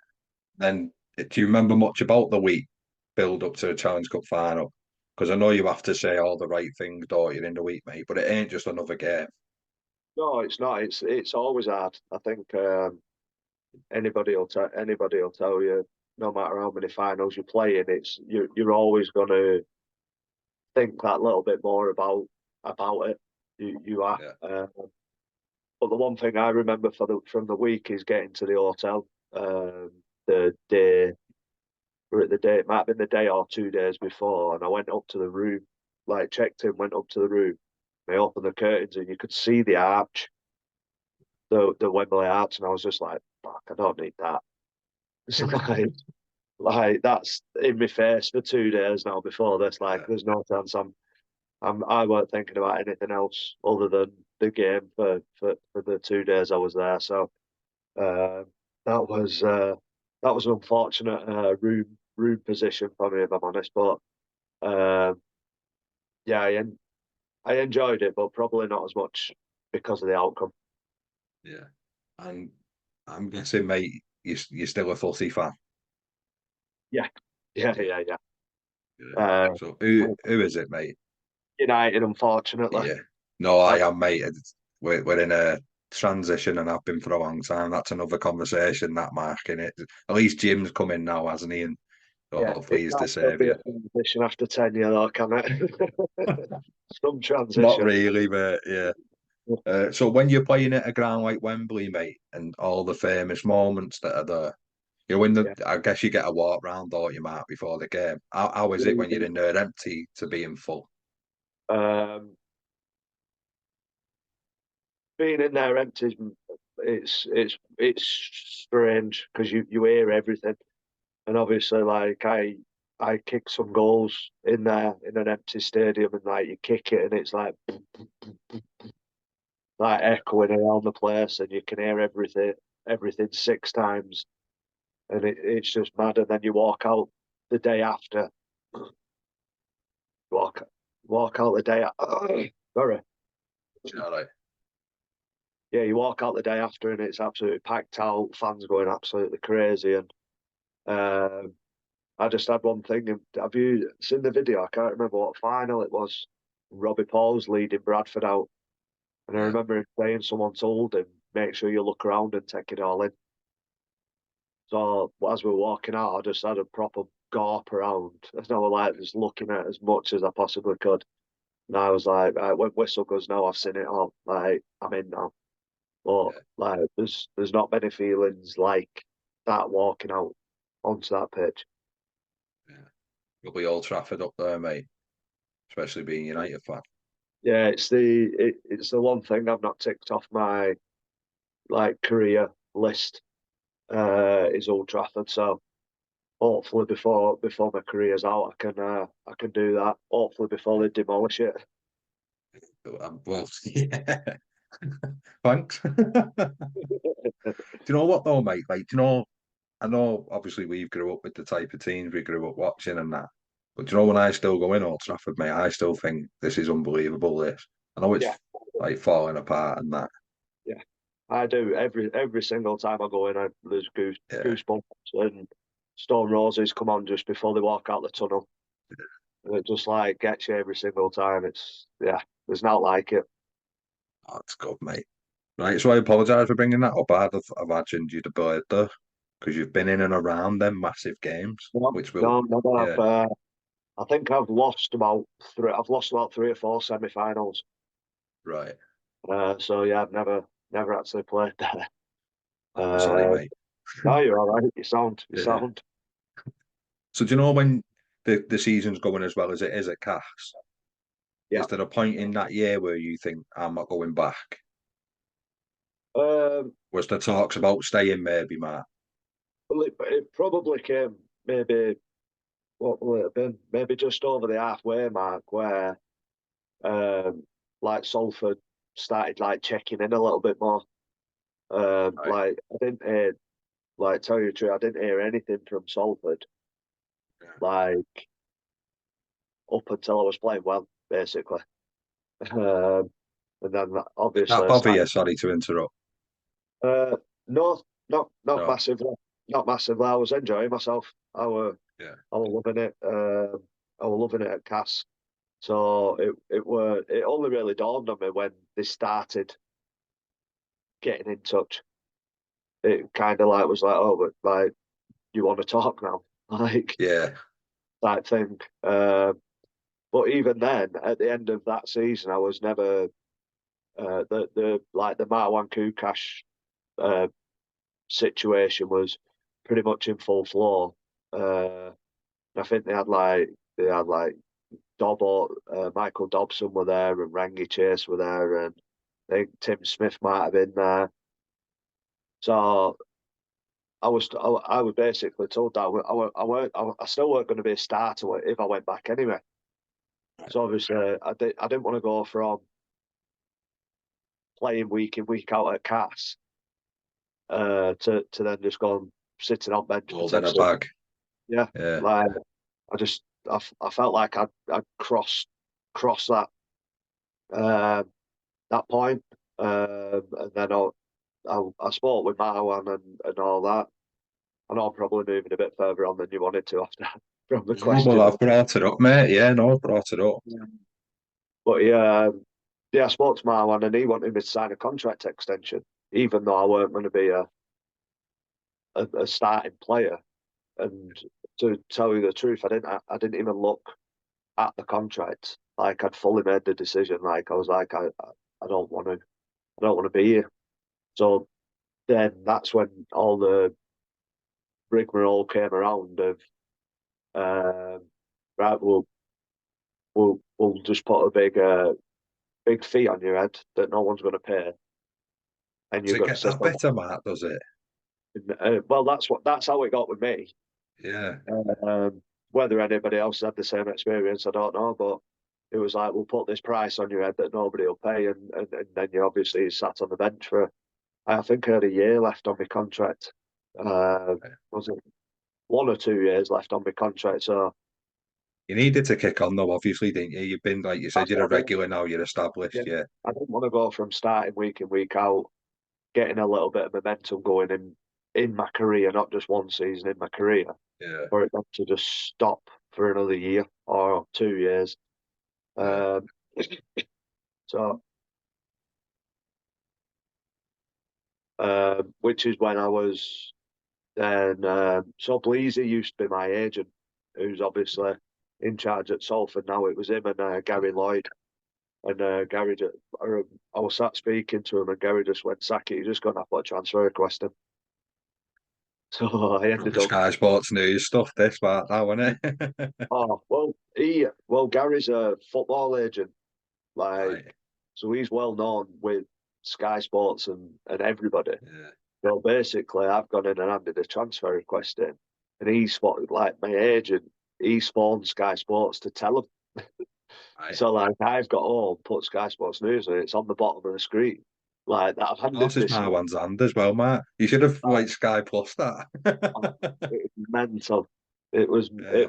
Then, do you remember much about the week build up to the Challenge Cup final? Because I know you have to say all the right things, don't you, in the week, mate? But it ain't just another game. No, it's not. It's always hard. I think anybody will tell you. No matter how many finals you play in, you're always going to think that little bit more about it. You are. Yeah, But the one thing I remember from the week is getting to the hotel. The day or at the day it might have been the day or 2 days before, and I went up to the room, like checked in, went up to the room. I opened the curtains and you could see the arch, the Wembley arch, and I was just like, "Fuck, I don't need that." It's like that's in my face for 2 days now. Before this, like, yeah. there's no chance I weren't thinking about anything else other than the game for the 2 days I was there. So uh, that was uh, that was an unfortunate room position for me, if I'm honest. But um, yeah, I enjoyed it, but probably not as much because of the outcome. Yeah. And I'm guessing, mate, you're still a fussy fan. Yeah, yeah, Yeah, yeah, yeah. yeah. Uh, So who is it, mate? United, unfortunately. Yeah. No, I That, am, mate. We're in a transition and I've been for a long time. That's another conversation, that marking it. At least Jim's coming now, hasn't he? And yeah, oh, it pleased to can't still save be you. a transition after 10 years, though, can it? Some Not transition. really, mate. Yeah. So when you're playing at a ground like Wembley, mate, and all the famous moments that are there, you know, Yeah. I guess you get a walk round, don't you, Mark, before the game. How is it when you're in there empty to being full? Um, Being in there empty, it's strange because you hear everything, and obviously, like I kicked some goals in there in an empty stadium, and like you kick it, and it's like Yeah. echoing around the place, and you can hear everything 6 times, and it's just mad. And then you walk out the day after, walk walk out the day. Sorry, Yeah, like, yeah, you walk out the day after, and it's absolutely packed out, fans going absolutely crazy, and um, I just had one thing. Have you seen the video? I can't remember what final it was. Robbie Paul's leading Bradford out, and I yeah, remember him saying someone told him make sure you look around and take it all in. So as we were walking out, I just had a proper gawp around. And I was like just looking at as much as I possibly could. And I was like, right, when whistle goes now, I've seen it all. Like, I'm in now. But Yeah, like, there's not many feelings like that walking out onto that pitch. yeah. You'll be Old Trafford up there, mate. Especially being a United fan. Yeah, it's the one thing I've not ticked off my like career list. Is Old Trafford. So hopefully before my career's out, I can do that. Hopefully before they demolish it. Well, yeah. Thanks. Do you know what though, mate? Like, do you know? I know obviously we grew up with the type of teams we grew up watching and that. But do you know when I still go in Old Trafford, mate, I still think this is unbelievable. This. I know it's Yeah, like falling apart and that. yeah. I do every single time I go in. There's Yeah. goosebumps and Stone Roses come on just before they walk out the tunnel. And it just like gets you every single time. It's yeah. There's not like it. Oh, that's good, mate. Right, so I apologise for bringing that up. I'd have imagined you'd have played there because you've been in and around them massive games, No, which will, no, no. yeah, I think I've lost about three. I've lost about three or four semi-finals. right. So yeah, I've never actually played there. I'm sorry, Uh, mate. no, you're all right. You Yeah. sound. So do you know when the season's going as well as it is at Cass? Yeah. Is there a point in that year where you think I'm not going back? Um, Was there talks about staying maybe, Mark? well, it probably came maybe what will it have been? Maybe just over the halfway mark where um, like Salford started like checking in a little bit more. Right. Like I didn't hear, like tell you the truth, I didn't hear anything from Salford Yeah. like up until I was playing well, basically. Um, and then Did obviously that I bother started. you? Sorry to interrupt. No, not No. massively, not massively. I was enjoying myself. Yeah. I was loving it. I was loving it at Cass. So it only really dawned on me when they started getting in touch. It kind of like was like, oh, but like you want to talk now, like Yeah. type thing. But even then, at the end of that season, I was never the like the Marwan Kukash uh, situation was pretty much in full flow. Uh, I think they had like Michael Dobson were there and Rangi Chase were there and I think Tim Smith might have been there. So I was basically told that I still weren't going to be a starter if I went back anyway. So obviously I didn't want to go from playing week in week out at Cass to then just go sitting on bench Holding a potentially. bag. Yeah, Yeah. like I felt like I'd crossed um, that point. And then I spoke with Marwan and all that. I know I'm probably moving a bit further on than you wanted to after from the No, well, question. I've brought it up, mate. Yeah, no, I've brought it up. Yeah. But yeah, yeah, I spoke to Marwan and he wanted me to sign a contract extension, even though I weren't going to be a starting player. And to tell you the truth, I didn't even look at the contract. Like I'd fully made the decision. Like I was like, I I don't want to be here. So then that's when all the rigmarole came around of um, right, we'll just put a big fee on your head that no one's going to pay, and Does you're it going to get sit that on. better, Mark? Does it? Well, that's how it got with me. Yeah. Whether anybody else had the same experience, I don't know, but it was like we'll put this price on your head that nobody will pay, and then you obviously sat on the bench for I think I had a year left on my contract. Was it 1 or 2 years left on my contract? So You needed to kick on though, obviously, didn't you? You've been like you said, that's you're a what I did. regular now, you're Yeah, established, yeah. I didn't want to go from starting week in week out, getting a little bit of momentum going in my career, not just one season in my career, Yeah. for it not to just stop for another year or 2 years. Yeah. Um, so which is when I was then. So Bleasy used to be my agent, who's obviously in charge at Salford now. It was him and Gary Lloyd. And Gary, I was sat speaking to him, and Gary just went, "Sack it, you're just going to have to put a transfer request in." So I ended Proper up. Sky Sports News stuff, this part now, isn't it? Oh Gary's a football agent, like, Right. so he's well known with Sky Sports and everybody. Yeah. So basically, I've gone in and handed a transfer request in, and he's like my agent. He's phoned Sky Sports to tell him. Right. So like I've got home, put Sky Sports News, and it's on the bottom of the screen, like that I've handed This is this my in. one's hand as well, Matt. You should have Oh, like Sky Plus that. oh, it was mental. Yeah. It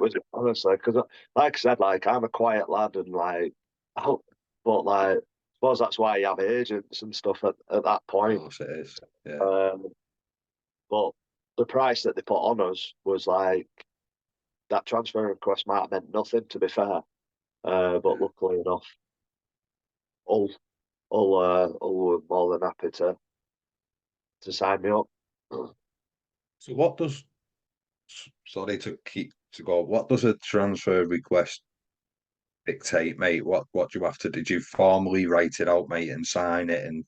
was honestly because, like I said, like I'm a quiet lad and like, but like, I suppose that's why you have agents and stuff at that Of point. course it is. Yeah. Um, but the price that they put on us was like that transfer request might have meant nothing, to be fair. But Yeah. luckily enough, all all were more than happy to sign me up. So what does sorry to keep to go, what does a transfer request dictate, mate? What do you have to did you formally write it out, mate, and sign it and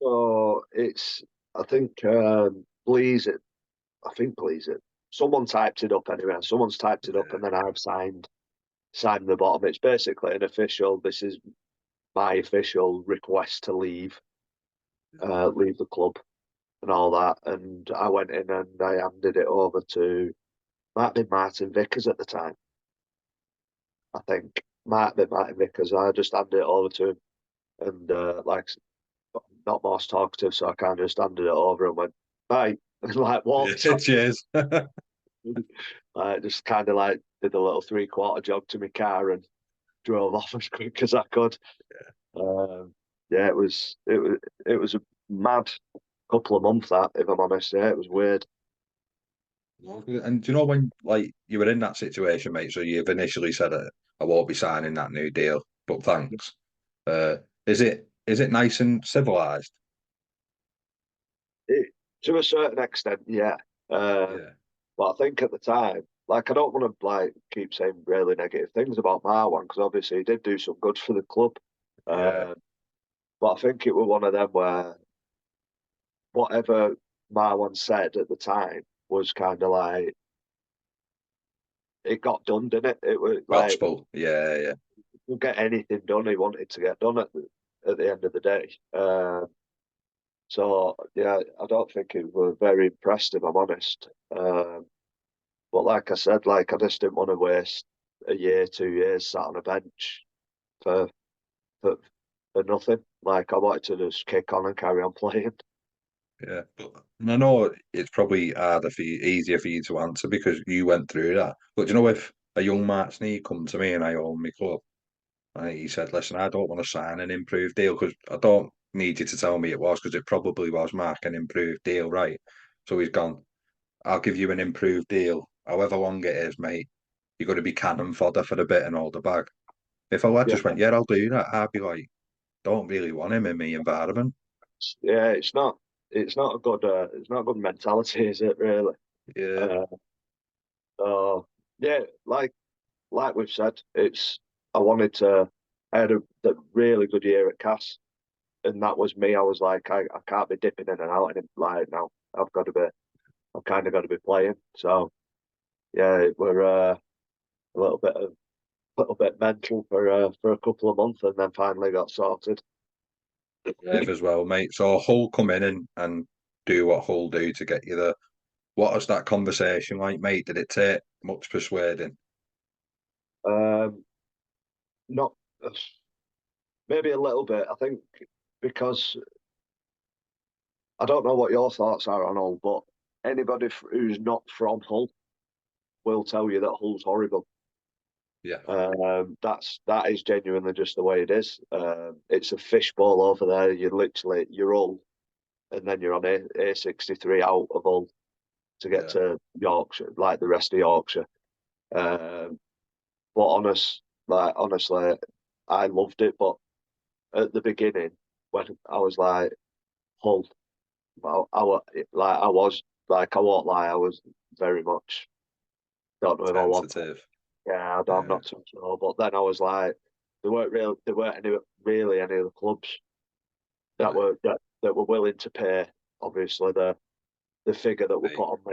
So it's, I think, please it. I think please it. Someone typed it up anyway. Someone's typed it up, yeah, and then I've signed the bottom. It's basically an official. This is my official request to leave the club and all that. And I went in and I handed it over to, might have been Martin Vickers at the time. I think might have been Martin Vickers. I just handed it over to him, and like, not most talkative, so I kind of just handed it over and went bye, and like walked yeah, off. cheers. I just kind of like did a little 3/4 jog to my car and drove off as quick as I could. Um, yeah, it was a mad couple of months, that, if I'm honest. Yeah, it was weird. And do you know when like you were in that situation, mate? So you've initially said I won't be signing that new deal, but thanks. Uh, is it nice and civilized? It, to a certain extent, yeah. Um, Yeah, but I think at the time, like, I don't want to like keep saying really negative things about Marwan because obviously he did do some good for the club. yeah. Um, but I think it was one of them where whatever Marwan said at the time was kind of like it got done, didn't it? It was like Gospel. Yeah, yeah. he'll get anything done he wanted to get done at the end of the day. So yeah, I don't think it was very impressed, if I'm honest. But like I said, like I just didn't want to waste a year, 2 years sat on a bench for for, for nothing. Like I wanted to just kick on and carry on playing. Yeah, and I know it's probably harder for you, easier for you to answer because you went through that. But do you know, if a young Mark Sneyd come to me and I own my club, and he said, "Listen, I don't want to sign an improved deal because I don't need you to tell me it was because it probably was, Mark, an improved deal, right?" So he's gone. I'll give you an improved deal, however long it is, mate. You're going to be cannon fodder for the bit and all the bag. If I Yeah, just went, yeah, I'll do that, I'd be like, don't really want him in my environment. yeah. It's not a good mentality, is it really? Yeah, Uh, so yeah, like we've said, it's I wanted to. I had a really good year at Cass, and that was me. I was like, I can't be dipping in and out, and like now I've kind of got to be playing. So yeah, we're a little bit mental for a couple of months, and then finally got sorted. brave as well, mate. So Hull come in and do what Hull do to get you there. What was that conversation like, mate? Did it take much persuading? Um, not maybe a little bit. I think because I don't know what your thoughts are on Hull, but anybody who's not from Hull will tell you that Hull's horrible. Yeah, That is genuinely just the way it is. It's a fishbowl over there. You're Hull, and then you're on A63 out of Hull to get yeah, to Yorkshire, like the rest of Yorkshire. Um, but honestly, I loved it. But at the beginning, when I was like Hull, Well, I was like, I won't lie, I was very much, don't know if I want. Sensitive. Yeah, I'm Yeah. not too sure. But then I was like, there weren't really any of the clubs that Right. that were willing to pay, obviously, the figure that were Right. put on me.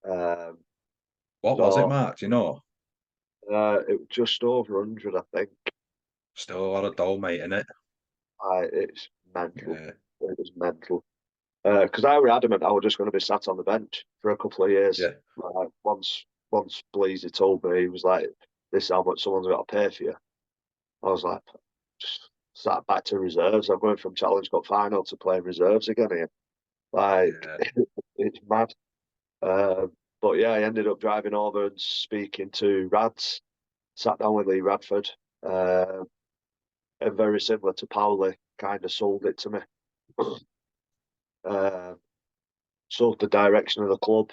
Um, What was it, so Mark? Do you know? it was just over 100, I think. Still a lot of dough, mate, in it. It's mental. Yeah. It was mental. Because I was adamant I was just going to be sat on the bench for a couple of years. Yeah. Like once Bleasy told me, he was like, "This is how much someone's got to pay for you." I was like, just sat back to reserves. I'm going from Challenge Cup final to playing reserves again here. Like Yeah. it's mad. But yeah, I ended up driving over and speaking to Rads. Sat down with Lee Radford, uh, and very similar to Powley, kind of sold it to me. uh, Sold the direction of the club.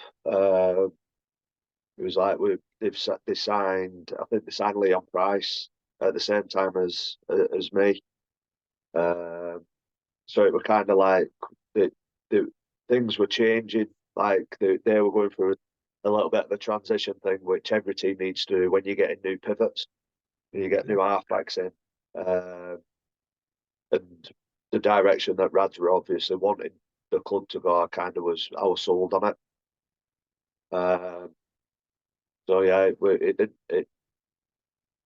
It was like they signed. I think they signed Leon Price at the same time as me. Um, so it was kind of like the things were changing. Like they were going through a little bit of a transition thing, which every team needs to do when you're getting new pivots, when you get Yeah. new halfbacks in. And the direction that Rads were obviously wanting the club to go, I was sold on it. Um, so yeah, it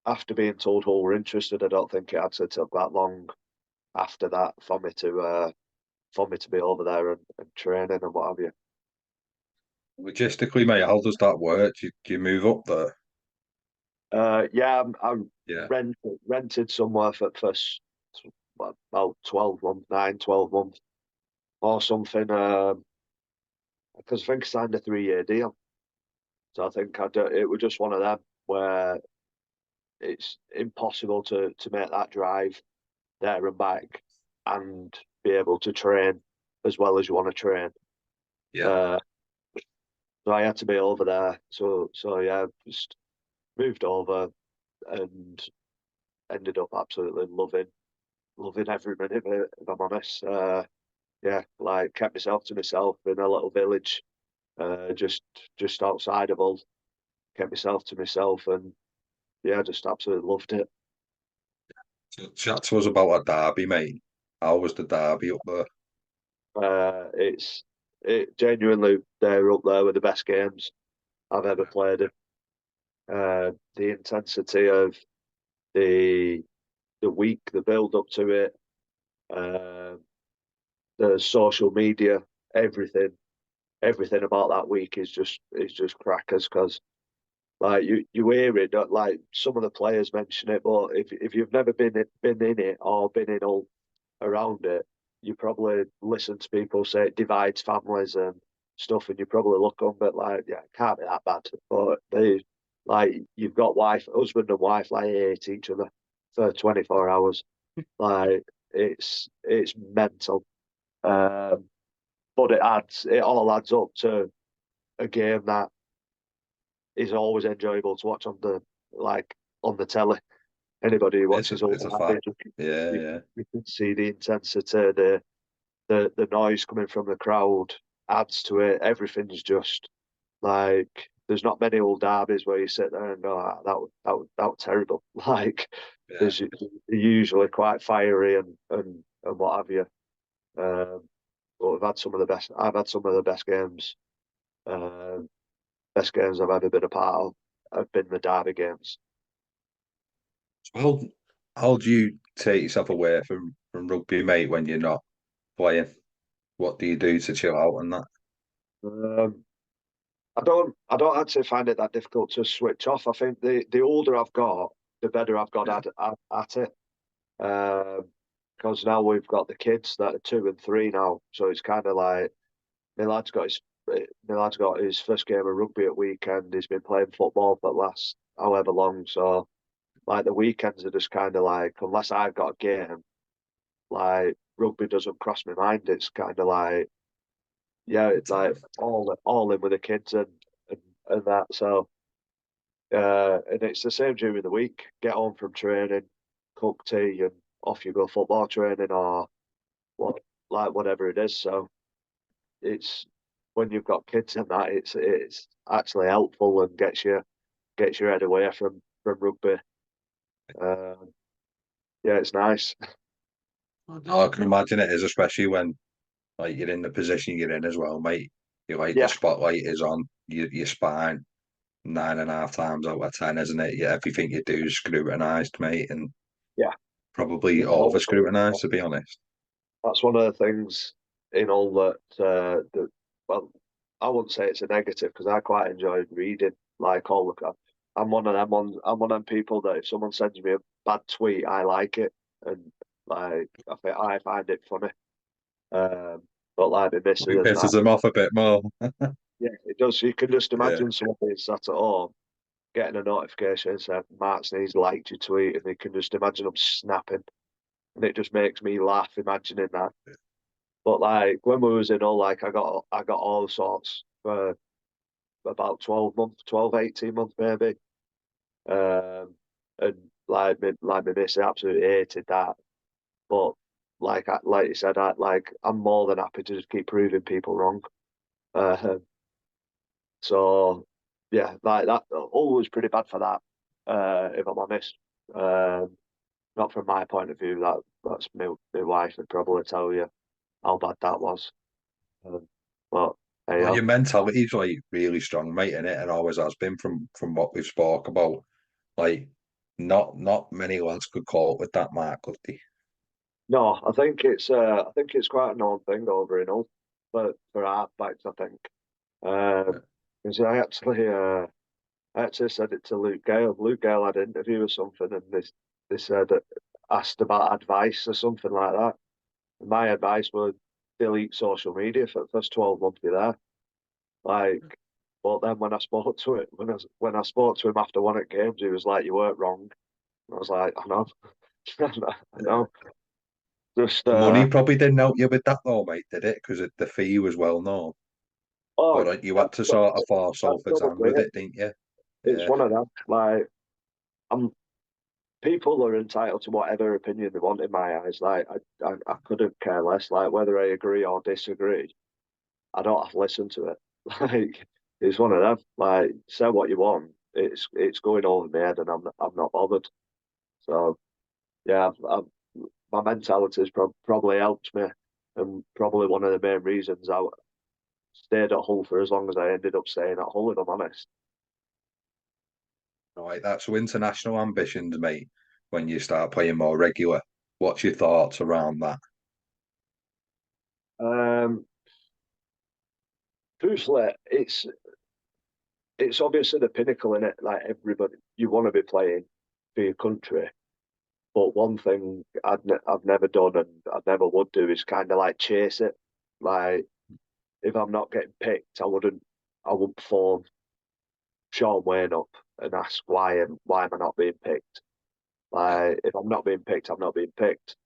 after being told who were interested, I don't think it actually took that long after that for me to be over there and training and what have you. Logistically, mate, how does that work? Do you move up there? Yeah, I Yeah. rented somewhere for about 12 months, 9, 12 months or something. Because I think I signed a 3 year deal. So I think it was just one of them where it's impossible to make that drive there and back and be able to train as well as you want to train. Yeah. Uh, so I had to be over there. So yeah, just moved over and ended up absolutely loving every minute of it, if I'm honest. Yeah, like kept myself to myself in a little village, uh, just just outside of Hull. Kept myself to myself, and yeah, just absolutely loved it. So chat to us about a derby, mate. How was the derby up there? It genuinely they're up there with the best games I've ever played in. The intensity of the the week, the build up to it, uh, the social media, everything, everything about that week is just crackers because like you hear it, like some of the players mention it, but if you've never been in it or been in all around it, you probably listen to people say it divides families and stuff, and you probably look on but like, yeah, it can't be that bad. But they like you've got husband and wife like hate each other for 24 hours. Like it's mental. Um, but it all adds up to a game that is always enjoyable to watch like on the telly. Anybody who watches all It's a that, fact. Yeah, yeah, you can see the intensity, the noise coming from the crowd adds to it. Everything's just like there's not many old derbies where you sit there and go, that was terrible. Like yeah. there's usually quite fiery and what have you. Um, but we've had some of the best. I've had some of the um, best games I've ever been a part of. Have been the derby games. Well, how do you take yourself away from rugby, mate, when you're not playing? What do you do to chill out and that? Um, I don't actually find it that difficult to switch off. I think the older I've got, the better I've got Yeah, at it. Because now we've got the kids that are 2 and 3 now, so it's kind of like my lad's got his first game of rugby at weekend. He's been playing football for the last however long, so like the weekends are just kind of like unless I've got a game, like rugby doesn't cross my mind. It's kind of like yeah, it's like all in with the kids and, and that. So and it's the same during the week. Get home from training, cook tea, and off you go football training or what, like whatever it is. So it's when you've got kids and that, it's actually helpful and gets your head away from rugby. Um, yeah, it's nice. I can imagine it is, especially when like you're in the position you're in as well, mate. You like the Yeah, spotlight is on your spine 9.5 times out of 10, isn't it? Yeah, everything you do is scrutinised, mate, and yeah. probably Yeah, over hopefully. scrutinised, to be honest. That's one of the things in all that well, I wouldn't say it's a negative because I quite enjoy reading like all the. I'm one of them people that if someone sends me a bad tweet, I like it and like I find it funny. Um, but like my missus It and pisses that, them off a bit more. yeah, it does. You can just Yeah. imagine someone being sat at home getting a notification saying Marc Sneyd liked your tweet, and you can just imagine them snapping, and it just makes me laugh imagining that. But like when we was in all, like I got all sorts for about 12 months, 12, 18 months maybe. Um, and like my miss absolutely hated that. But like you said, I'm more than happy to just keep proving people wrong. Uh, so yeah, like that all was pretty bad for that, if I'm honest. Um, not from my point of view, that's my wife would probably tell you how bad that was. Um, but hey, Well, your mentality's like really strong, mate, in it, and always has been from what we've spoke about. Like, not many lads could cope with that, Mark, could they? no, I think it's quite a known thing over in Hull for art bikes, I think. Yeah. Um, 'Cause I actually said it to Luke Gale. Luke Gale had an interview or something, and they said asked about advice or something like that. And my advice was delete social media for the first 12 months you're there. Like, but then when I spoke to it, when I spoke to him after one at games, he was like, "You weren't wrong." And I was like, "I know, I Yeah. know." Just The money probably didn't help you with that though, mate, did it? Because the fee was well known. oh, But you had that's, to sort of that's, force that's Salford's hand probably with it. it, didn't you? It's Yeah. one of them. Like, I'm people are entitled to whatever opinion they want in my eyes. Like, I couldn't care less. Like, whether I agree or disagree, I don't have to listen to it. Like, it's one of them. Like, say what you want. It's going over my head, and I'm not bothered. So yeah, my mentality has probably helped me, and probably one of the main reasons I stayed at Hull for as long as I ended up staying at Hull. If I'm honest. Right, that's so international ambitions, mate. When you start playing more regular, what's your thoughts around that? Um, Truthfully, it's obviously the pinnacle in it. Like everybody, you want to be playing for your country. But one thing I've never done and I never would do is kind of like chase it. Like if I'm not getting picked, I wouldn't phone Sean Wayne up and ask why am I not being picked. Yeah, Like if I'm not being picked, I'm not being picked.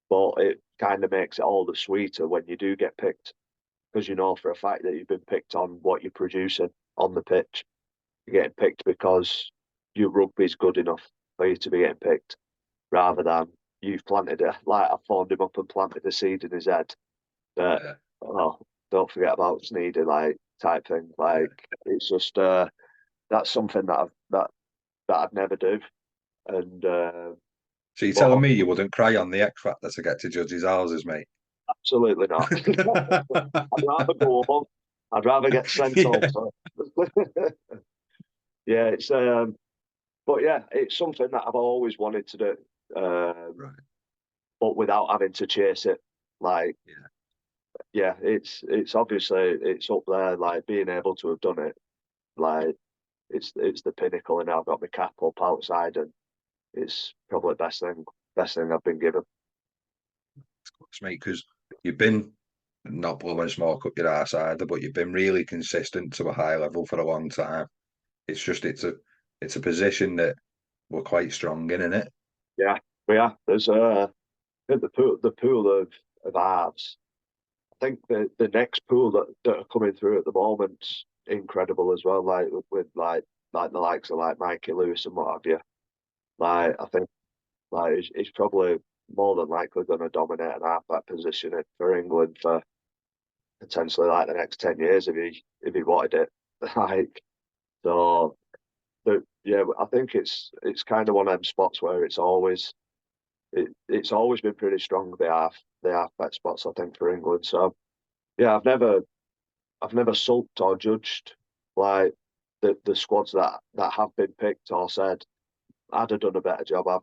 But it kind of makes it all the sweeter when you do get picked because you know for a fact that you've been picked on what you're producing on the pitch. You're getting picked because your rugby's good enough for you to be getting picked, rather than you've planted it. Like I phoned him up and planted a seed in his head that, yeah, oh, don't forget about Sneedy, like type thing. yeah. Like it's just that's something that I'd never do. And So you're telling but me you wouldn't cry on the X Factor to get to judges' houses, mate? absolutely not. I'd rather go home. I'd rather get sent home. Yeah. So. Yeah, it's but yeah, it's something that I've always wanted to do, Right. but without having to chase it. Like, Yeah. yeah, it's obviously it's up there. Like being able to have done it, like it's the pinnacle, and I've got my cap up outside, and it's probably the best thing I've been given. It's mate, because you've been not blowing smoke up your arse either, but you've been really consistent to a high level for a long time. It's just it's a position that we're quite strong in, isn't it? Yeah, but yeah, there's the pool of halves. I think the next pool that are coming through at the moment's incredible as well. Like with like the likes of like Mikey Lewis and what have you. Yeah. Like I think like he's probably more than likely going to dominate an halfback position for England potentially like the next 10 years if he wanted it. Like so, but yeah, I think it's kind of one of them spots where it's always been pretty strong. They are bet spots, I think, for England. So yeah, I've never sulked or judged like the squads that have been picked or said I'd have done a better job. I'd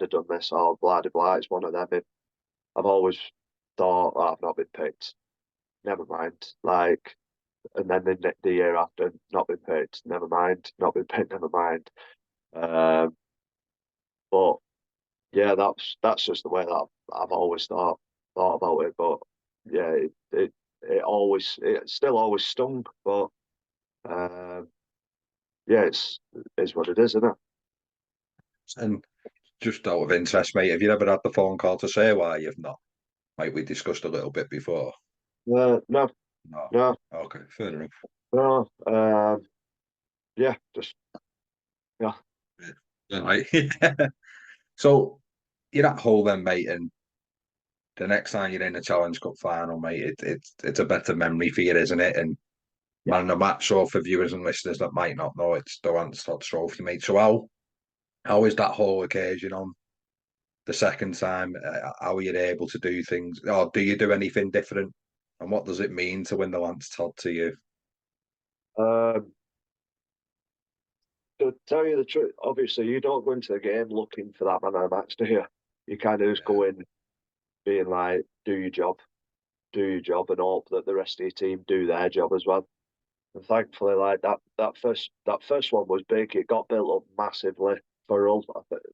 have done this or blah blah blah. It's one of them. I've always thought, oh, I've not been picked. Never mind. Like, and then the year after, not been picked. Never mind. Not been picked. Never mind. Um, but yeah, that's just the way that I've always thought about it. But yeah, it still always stung. But um, yeah, it's what it is, isn't it? And just out of interest, mate, have you ever had the phone call to say why you've not? Like we discussed a little bit before. No, No. no, Okay, fair enough. no. Yeah, just yeah. Yeah, like, so you're at home then, mate, and the next time you're in a Challenge Cup final, mate, it's a better memory for you, isn't it? And Yeah. man of the match, so for viewers and listeners that might not know, it's the Lance Todd Trophy, mate. So how is that whole occasion on the second time? How are you able to do things, or do you do anything different? And what does it mean to win the Lance Todd to you? Um, to tell you the truth, obviously you don't go into the game looking for that man of the match, do you? You kind of just go in being like, do your job, and hope that the rest of your team do their job as well. And thankfully, like that first one was big. It got built up massively for us.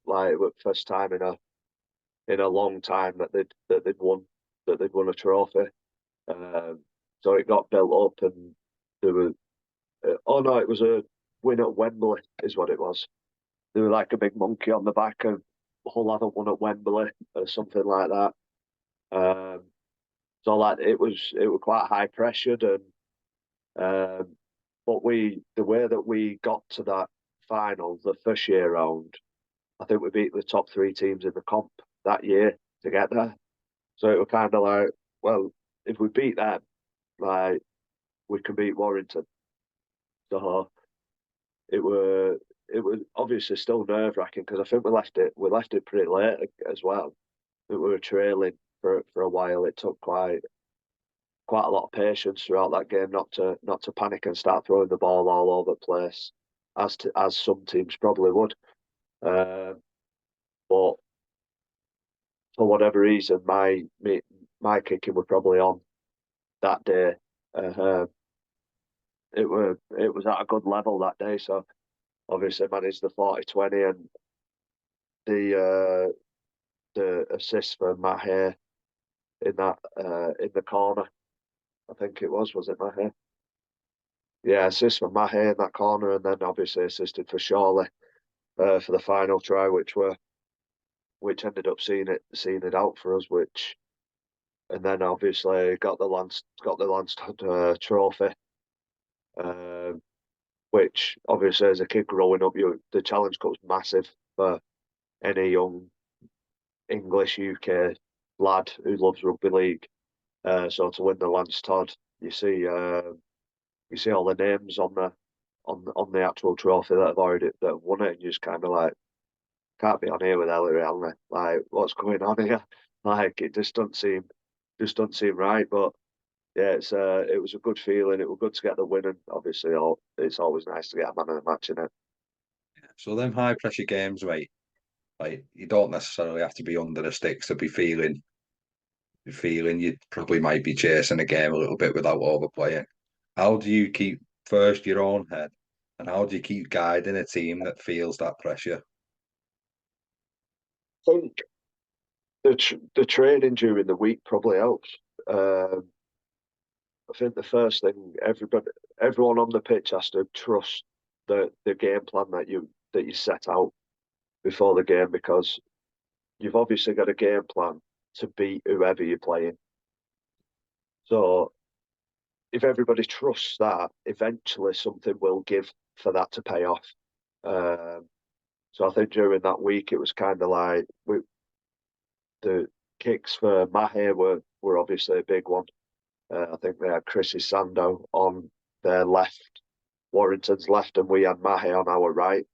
Like it was the first time in a long time that they'd won a trophy. Um, so it got built up, and there were oh no, it was a win at Wembley, is what it was. There was like a big monkey on the back of Hull haven't won at Wembley or something like that. Um, so like it was quite high pressured, and um, but the way that we got to that final the first year round, I think we beat the top three teams in the comp that year to get there. So it was kind of like, well, if we beat them, like we can beat Warrington. So it was obviously still nerve wracking because I think we left it pretty late as well. That we were trailing for a while. It took quite a lot of patience throughout that game not to panic and start throwing the ball all over the place, as some teams probably would. Uh, but for whatever reason, my kicking were probably on that day. Uh, it was at a good level that day, so obviously managed the 40-20 and the the assist for Maher in the corner. I think was it Maher? Yeah, assist for Maher in that corner, and then obviously assisted for Shawley for the final try, which ended up seeing it out for us. Which and then obviously got the Lance trophy, um, which obviously as a kid growing up, the Challenge Cup's massive for any young English UK lad who loves rugby league. So to win the Lance Todd, you see all the names on on the actual trophy that have won it, and you just kind of like can't be on here with Ellery Allen. Like, what's going on here? Like, it just doesn't seem right. But yeah, it was a good feeling. It was good to get the win, and obviously, it's always nice to get a man of the match in it. So them high pressure games, mate, like you don't necessarily have to be under the sticks to be feeling you probably might be chasing a game a little bit without overplaying. How do you keep first your own head, and how do you keep guiding a team that feels that pressure? I think the training during the week probably helps. Um, I think the first thing everyone on the pitch has to trust the game plan that you set out before the game because you've obviously got a game plan to beat whoever you're playing. So if everybody trusts that, eventually something will give for that to pay off. Um, so I think during that week it was kind of like the kicks for Mahe were obviously a big one. I think they had Chrissy Sando on their left, Warrington's left, and we had Mahe on our right.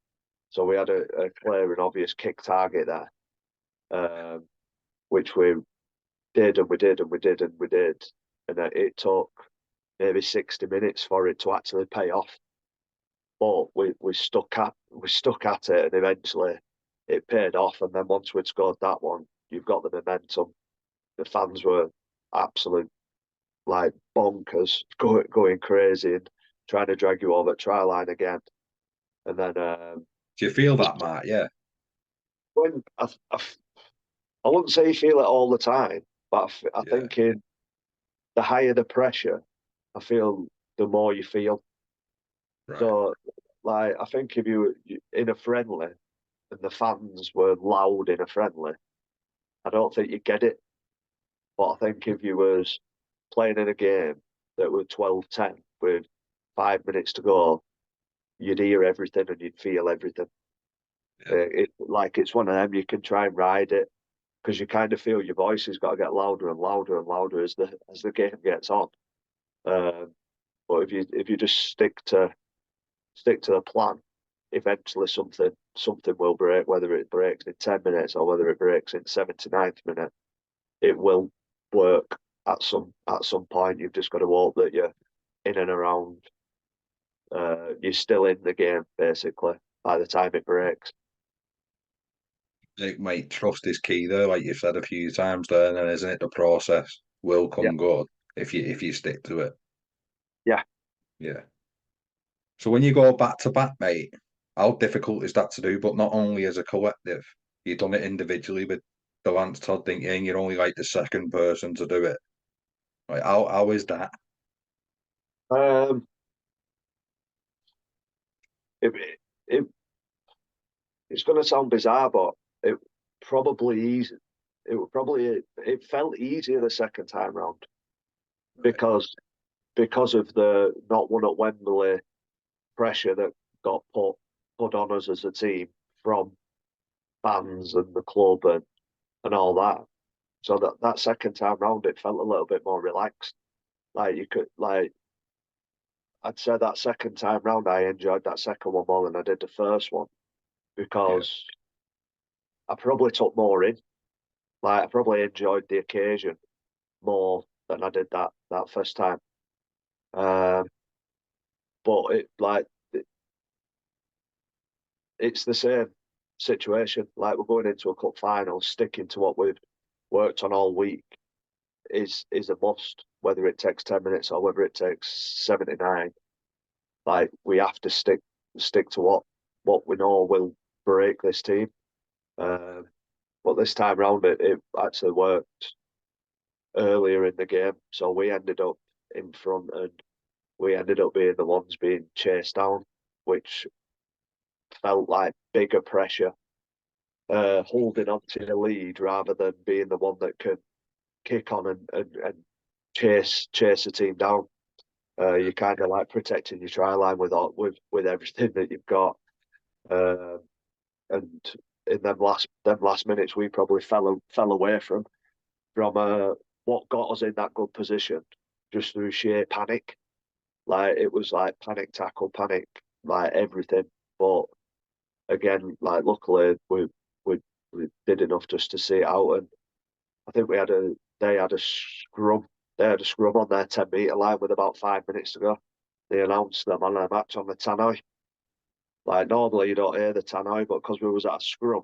So we had a clear and obvious kick target there, which we did and we did and we did and we did. And it took maybe 60 minutes for it to actually pay off. But we stuck at it, and eventually it paid off. And then once we'd scored that one, you've got the momentum. The fans were absolute like bonkers, going crazy and trying to drag you over try line again. And then Do you feel that, Mark? Yeah, when I wouldn't say you feel it all the time, but I yeah, think in the higher the pressure, I feel the more you feel. right. So, like, I think if you were in a friendly and the fans were loud in a friendly, I don't think you get it. But I think if you was playing in a game that were 12-10 with 5 minutes to go, you'd hear everything and you'd feel everything. Yeah. It's one of them you can try and ride it because you kind of feel your voice has got to get louder and louder and louder as the game gets on. Um, but if you just stick to the plan, eventually something will break. Whether it breaks in 10 minutes or whether it breaks in 79th minute, it will work at some point. You've just got to hope that you're in and around. You're still in the game basically by the time it breaks. Like, mate, trust is key though, like you've said a few times there, and then isn't it the process will Yeah, come good if you stick to it. yeah. Yeah. So when you go back to back, mate, how difficult is that to do? But not only as a collective, you've done it individually with the Lance Todd, didn't you? And you're only like the second person to do it. Like, how is that? Um, it, it it's going to sound bizarre, but it probably easy. It felt easier the second time round Right. because of the not one at Wembley pressure that got put on us as a team from fans and the club and all that. So that second time round, it felt a little bit more relaxed. Like you could like I'd say that second time round, I enjoyed that second one more than I did the first one Yeah. because I probably took more in. Like I probably enjoyed the occasion more than I did that first time. Um, but it's the same situation. Like we're going into a cup final, sticking to what we've worked on all week is a must. Whether it takes 10 minutes or whether it takes 79, like we have to stick to what we know will break this team. Um, but this time round, it actually worked earlier in the game, so we ended up in front and we ended up being the ones being chased down, which felt like bigger pressure, holding on to the lead rather than being the one that can kick on and chase the team down. You're kind of like protecting your try line with everything that you've got. Um, and in them last minutes, we probably fell away from what got us in that good position just through sheer panic. Like it was like panic tackle, panic, like everything. But again, like luckily we we did enough just to see it out, and I think they had a scrum. They had a scrum on their 10 metre line with about 5 minutes to go. They announced them on a match on the tannoy. Like normally you don't hear the tannoy, but because we was at a scrum,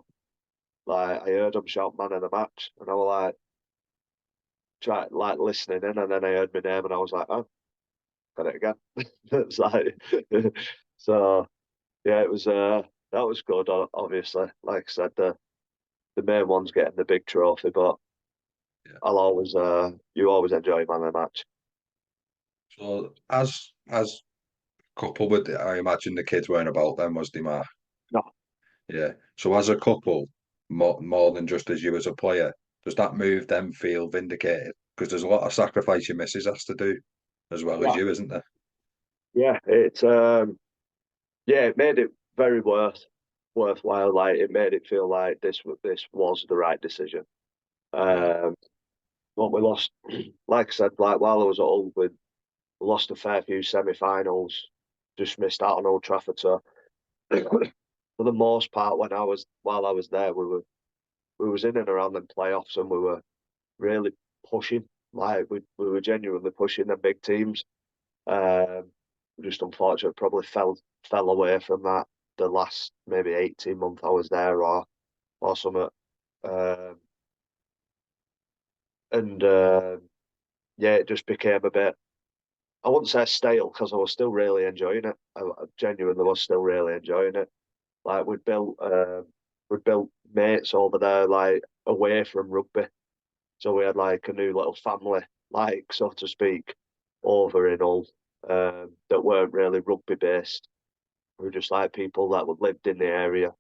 like I heard them shout man of the match, and I was like listening in, and then I heard my name, and I was like, oh, got it again. It's like so yeah, it was that was good. Obviously, like I said, the main one's getting the big trophy, but Yeah. I'll always you always enjoy man of the match. So as couple with, I imagine the kids weren't about them, was they, Mark? No, Yeah. So as a couple, more than just as you as a player, does that move them feel vindicated? Because there's a lot of sacrifice your missus has to do as well as yeah, you, isn't there? yeah, it made it very worthwhile. Like it made it feel like this was the right decision. Yeah. Um, But we lost, like I said, like while I was at Hull, we lost a fair few semi-finals, just missed out on Old Trafford. So for the most part, while I was there, we was in and around the playoffs, and we were really pushing. Like we were genuinely pushing the big teams. Um, just unfortunately, probably fell away from that the last maybe 18 months I was there, or something. Um, and yeah, it just became a bit. I wouldn't say stale because I was still really enjoying it. I genuinely was still really enjoying it. Like we'd built mates over there, like away from rugby. So we had like a new little family, like so to speak, over in Hull, that weren't really rugby based. We were just like people that lived in the area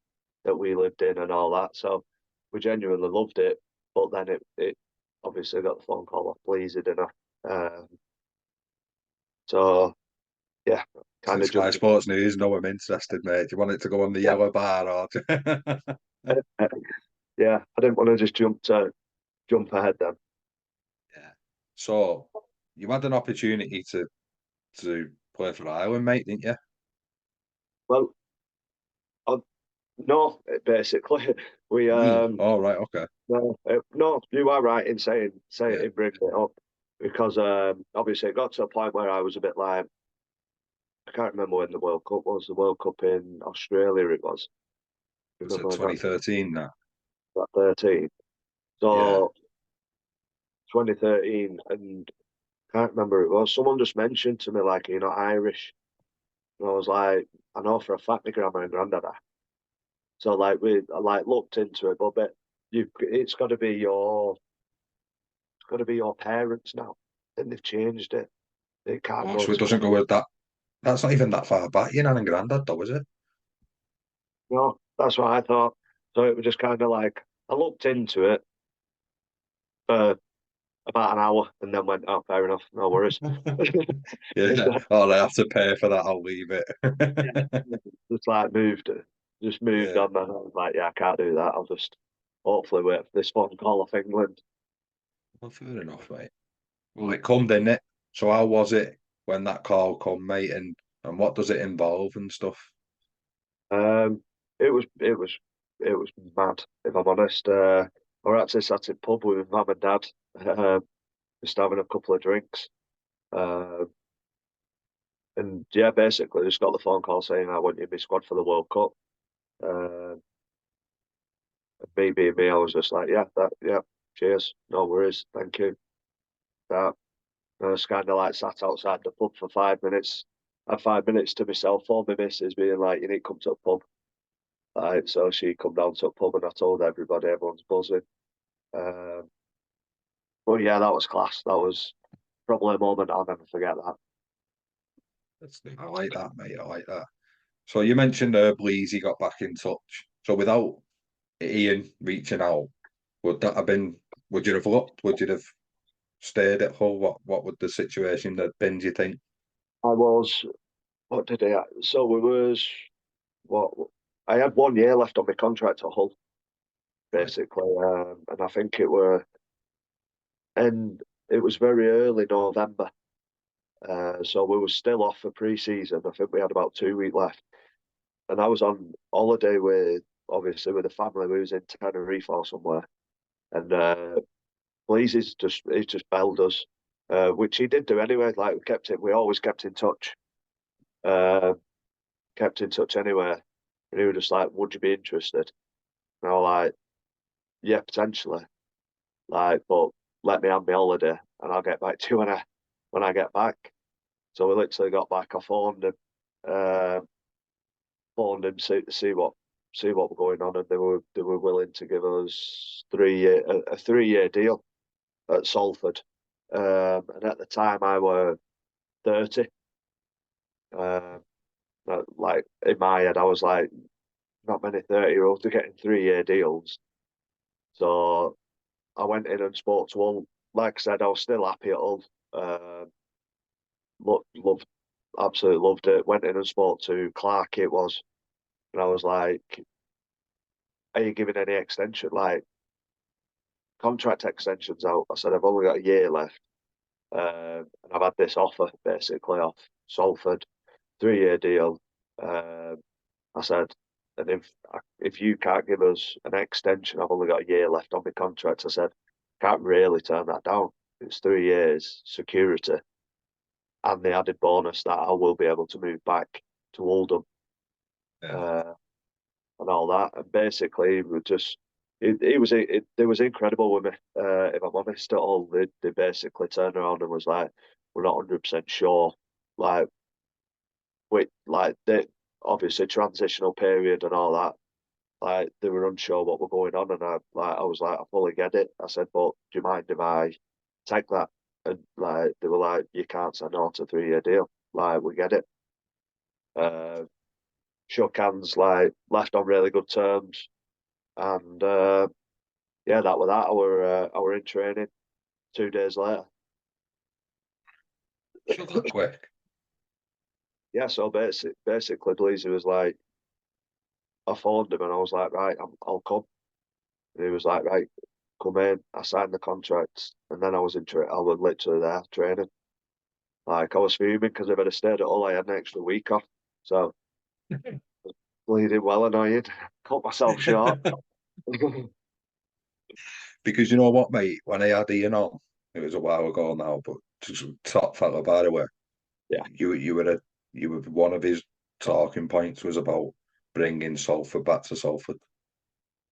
that we lived in and all that. So we genuinely loved it. But then it obviously got the phone call off Bleasy dinner. So yeah, kind Said of Sky jumped. Sports News, no, I'm interested, mate. Do you want it to go on the Yeah, yellow bar or? yeah. I didn't want to just jump ahead then. Yeah. So you had an opportunity to play for Ireland, mate, didn't you? Well, I, no, basically we Oh, right, okay. no, no, you are right in Yeah. in bringing it up because obviously it got to a point where I was a bit like I can't remember when the World Cup was. The World Cup in Australia it was. Was Remember it when 2013 now? that 13? Yeah. So 2013, and can't remember who it was. Someone just mentioned to me like you're not Irish, and I was like, I know for a fact my grandma and granddad are. So like I like looked into it, but it's got to be your parents now. And they've changed it. It can't Oh, go so it to doesn't go with that. That's not even that far back, your nan and granddad, though, is it? no. That's what I thought. So it was just kind of like I looked into it for about an hour and then went, oh, fair enough, no worries. And Yeah. Oh, they have to pay for that. I'll leave it. yeah, just like just moved Yeah. on. And I was like, yeah, I can't do that. I'll just hopefully wait for this phone call off England. Well, fair enough, mate. Well, it come, didn't it? So how was it when that call come, mate? And what does it involve and stuff? Um, it was mad, if I'm honest. I was actually sat in pub with mum and dad, just having a couple of drinks. Uh, and yeah, basically just got the phone call saying I want you in my squad for the World Cup. Uh, and me being me, I was just like, yeah, cheers, no worries, thank you. That I was kind of like sat outside the pub for 5 minutes. I had 5 minutes to myself for my missus being like, you need to come to a pub. Right, so she come down to a pub and I told everybody, everyone's buzzing. Um, but yeah, that was class. That was probably a moment I'll never forget that. I like that, mate. I like that. So you mentioned Bleasy got back in touch. So without Ian reaching out, would that have been? Would you have looked? Would you have stayed at Hull? What would the situation have been? Do you think? I was, what did I, so we was, what, I had 1 year left on my contract at Hull, Right. basically. And I think and it was very early November. So we were still off for pre-season. I think we had about 2 weeks left. And I was on holiday obviously with the family. We was in Tenerife or somewhere. And he just belled us, which he did do anyway. Like we always kept in touch, uh, kept in touch anyway. And he was just like, "Would you be interested?" And I was like, "Yeah, potentially." Like, but let me have my holiday, and I'll get back to you when I get back. So we literally got back. I uh, phoned him see what was going on, and they were willing to give us 3 year a 3 year deal at Salford. And at the time I were 30. Um, like in my head, I was like, not many 30-year-olds are getting 3 year deals. So I went in and spoke to all. Like I said, I was still happy at all. Loved, absolutely loved it. Went in and spoke to Clark. It was, and I was like, "Are you giving any extension? Like, contract extension's out. I said, I've only got a year left. And I've had this offer basically off Salford, 3-year deal. I said, and if you can't give us an extension, I've only got a year left on my contract. I said, can't really turn that down. It's 3 years security and the added bonus that I will be able to move back to Oldham. Yeah. And all that. And basically, we just it was incredible with me. If I'm honest at all, they basically turned around and was like, "We're not 100% sure." Like, the obviously transitional period and all that. Like, they were unsure what were going on, and I was like, I fully get it. I said, but do you mind if I take that? And like, they were like, you can't say no to a 3-year deal. Like, we get it. Shook hands, like, left on really good terms. And yeah, that was that. I were in training 2 days later. So that quick. Yeah, so basically, Bleezy was like, I phoned him and I was like, right, I'll come. And he was like, right, come in. I signed the contract, and then I was I was literally there training. Like, I was fuming because if I'd have stayed at all, I had an extra week off. So bleeding well annoyed. Cut myself short. Because you know what, mate, when I had Ian on, it was a while ago now, but just top fella, by the way, Yeah, you were one of his talking points was about bringing Salford back to Salford.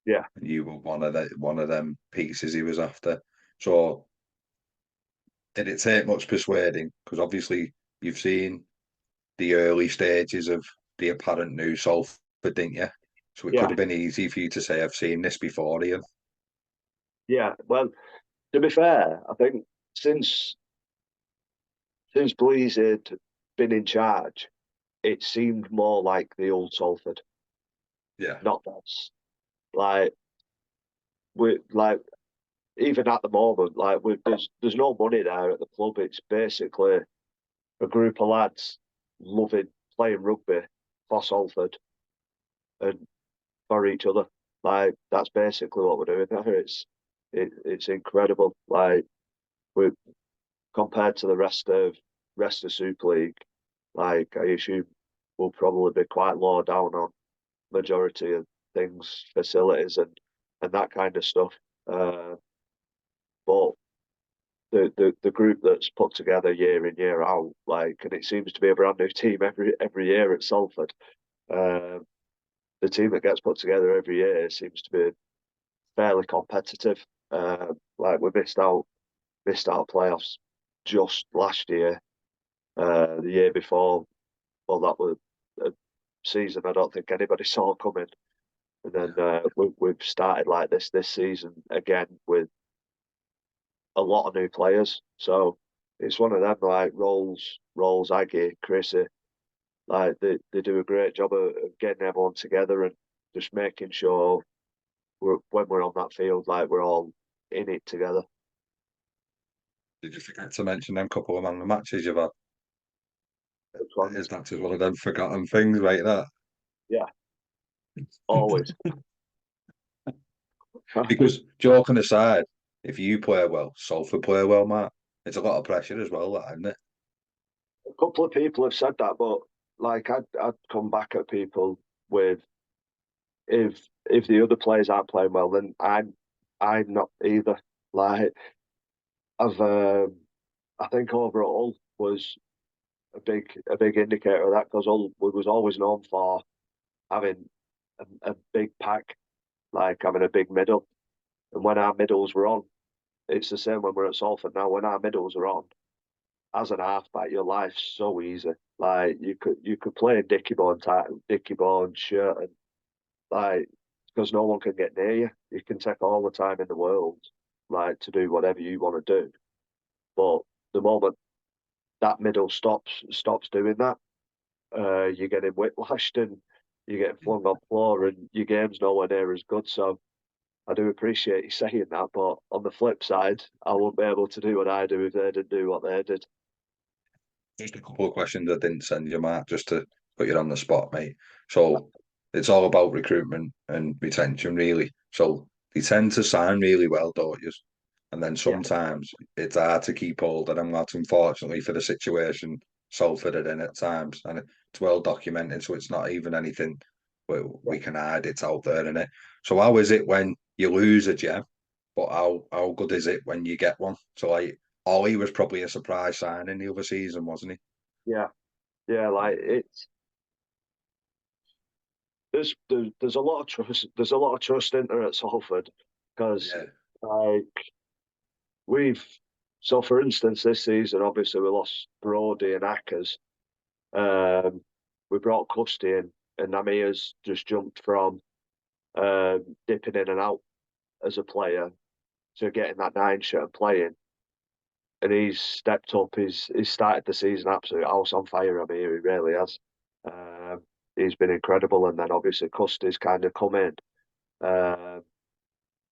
yeah, And you were one of them pieces he was after. So did it take much persuading? Because obviously you've seen the early stages of the apparent new Salford, didn't you? So it could yeah, have been easy for you to say, I've seen this before, Ian. yeah. Well, to be fair, I think since Bleeze had been in charge, it seemed more like the old Salford, Yeah. not this. Like, we like even at the moment, like, there's no money there at the club. It's basically a group of lads loving playing rugby for Salford and for each other. Like, that's basically what we're doing there. It's incredible. Like, we compared to the rest of Super League, like, I assume we'll probably be quite low down on majority of things, facilities and that kind of stuff. But the group that's put together year in year out, like, and it seems to be a brand new team every year at Salford. Um, the team that gets put together every year seems to be fairly competitive. Like, we missed out playoffs just last year. The year before, well, that was a season I don't think anybody saw coming. And then we've started like this season again with a lot of new players. So it's one of them, like Rolls, Aggie, Chrissy. Like, they do a great job of getting everyone together and just making sure when we're on that field, like, we're all in it together. Did you forget to mention them couple of man matches you've had? Is that just one of them forgotten things like that? Yeah, always. A Because joking aside, if you play well, Salford play well, Matt, it's a lot of pressure as well, that, isn't it? couple of people have said that, but like, I'd come back at people with, if the other players aren't playing well, then I'm not either. Like, I've I think overall was a big indicator of that, because Hull was always known for having a big pack, like having a big middle. And when our middles were on, it's the same when we're at Salford now. When our middles are on, as an halfback, your life's so easy. Like, you could play Dickie Bone shirt, and like, because no one can get near you. You can take all the time in the world, like, to do whatever you want to do. But the moment that middle stops doing that, you're getting whiplashed and you're getting flung on the floor, and your game's nowhere near as good. So I do appreciate you saying that, but on the flip side, I wouldn't be able to do what I do if they didn't do what they did. Just a couple of questions I didn't send you, Mark, just to put you on the spot, mate. So it's all about recruitment and retention, really. So they tend to sign really well, don't you? And then Yeah, sometimes it's hard to keep hold of them lads, unfortunately, for the situation Salford are in at times. And it's well documented, so it's not even anything yeah, we can hide. It's out there, isn't it? So how is it when you lose a gem? But how good is it when you get one? So like Ollie was probably a surprise signing the other season, wasn't he? yeah, yeah. Like it's there's a lot of trust. There's a lot of trust in there at Salford because Yeah, like we've so for instance this season obviously we lost Brody and Ackers. Um, we brought Custy in and Namia's just jumped from dipping in and out as a player to getting that nine shirt and playing. And he's stepped up. He's started the season absolutely house on fire. I mean, he really has. Um, he's been incredible. And then obviously Custy's kind of come in. Um,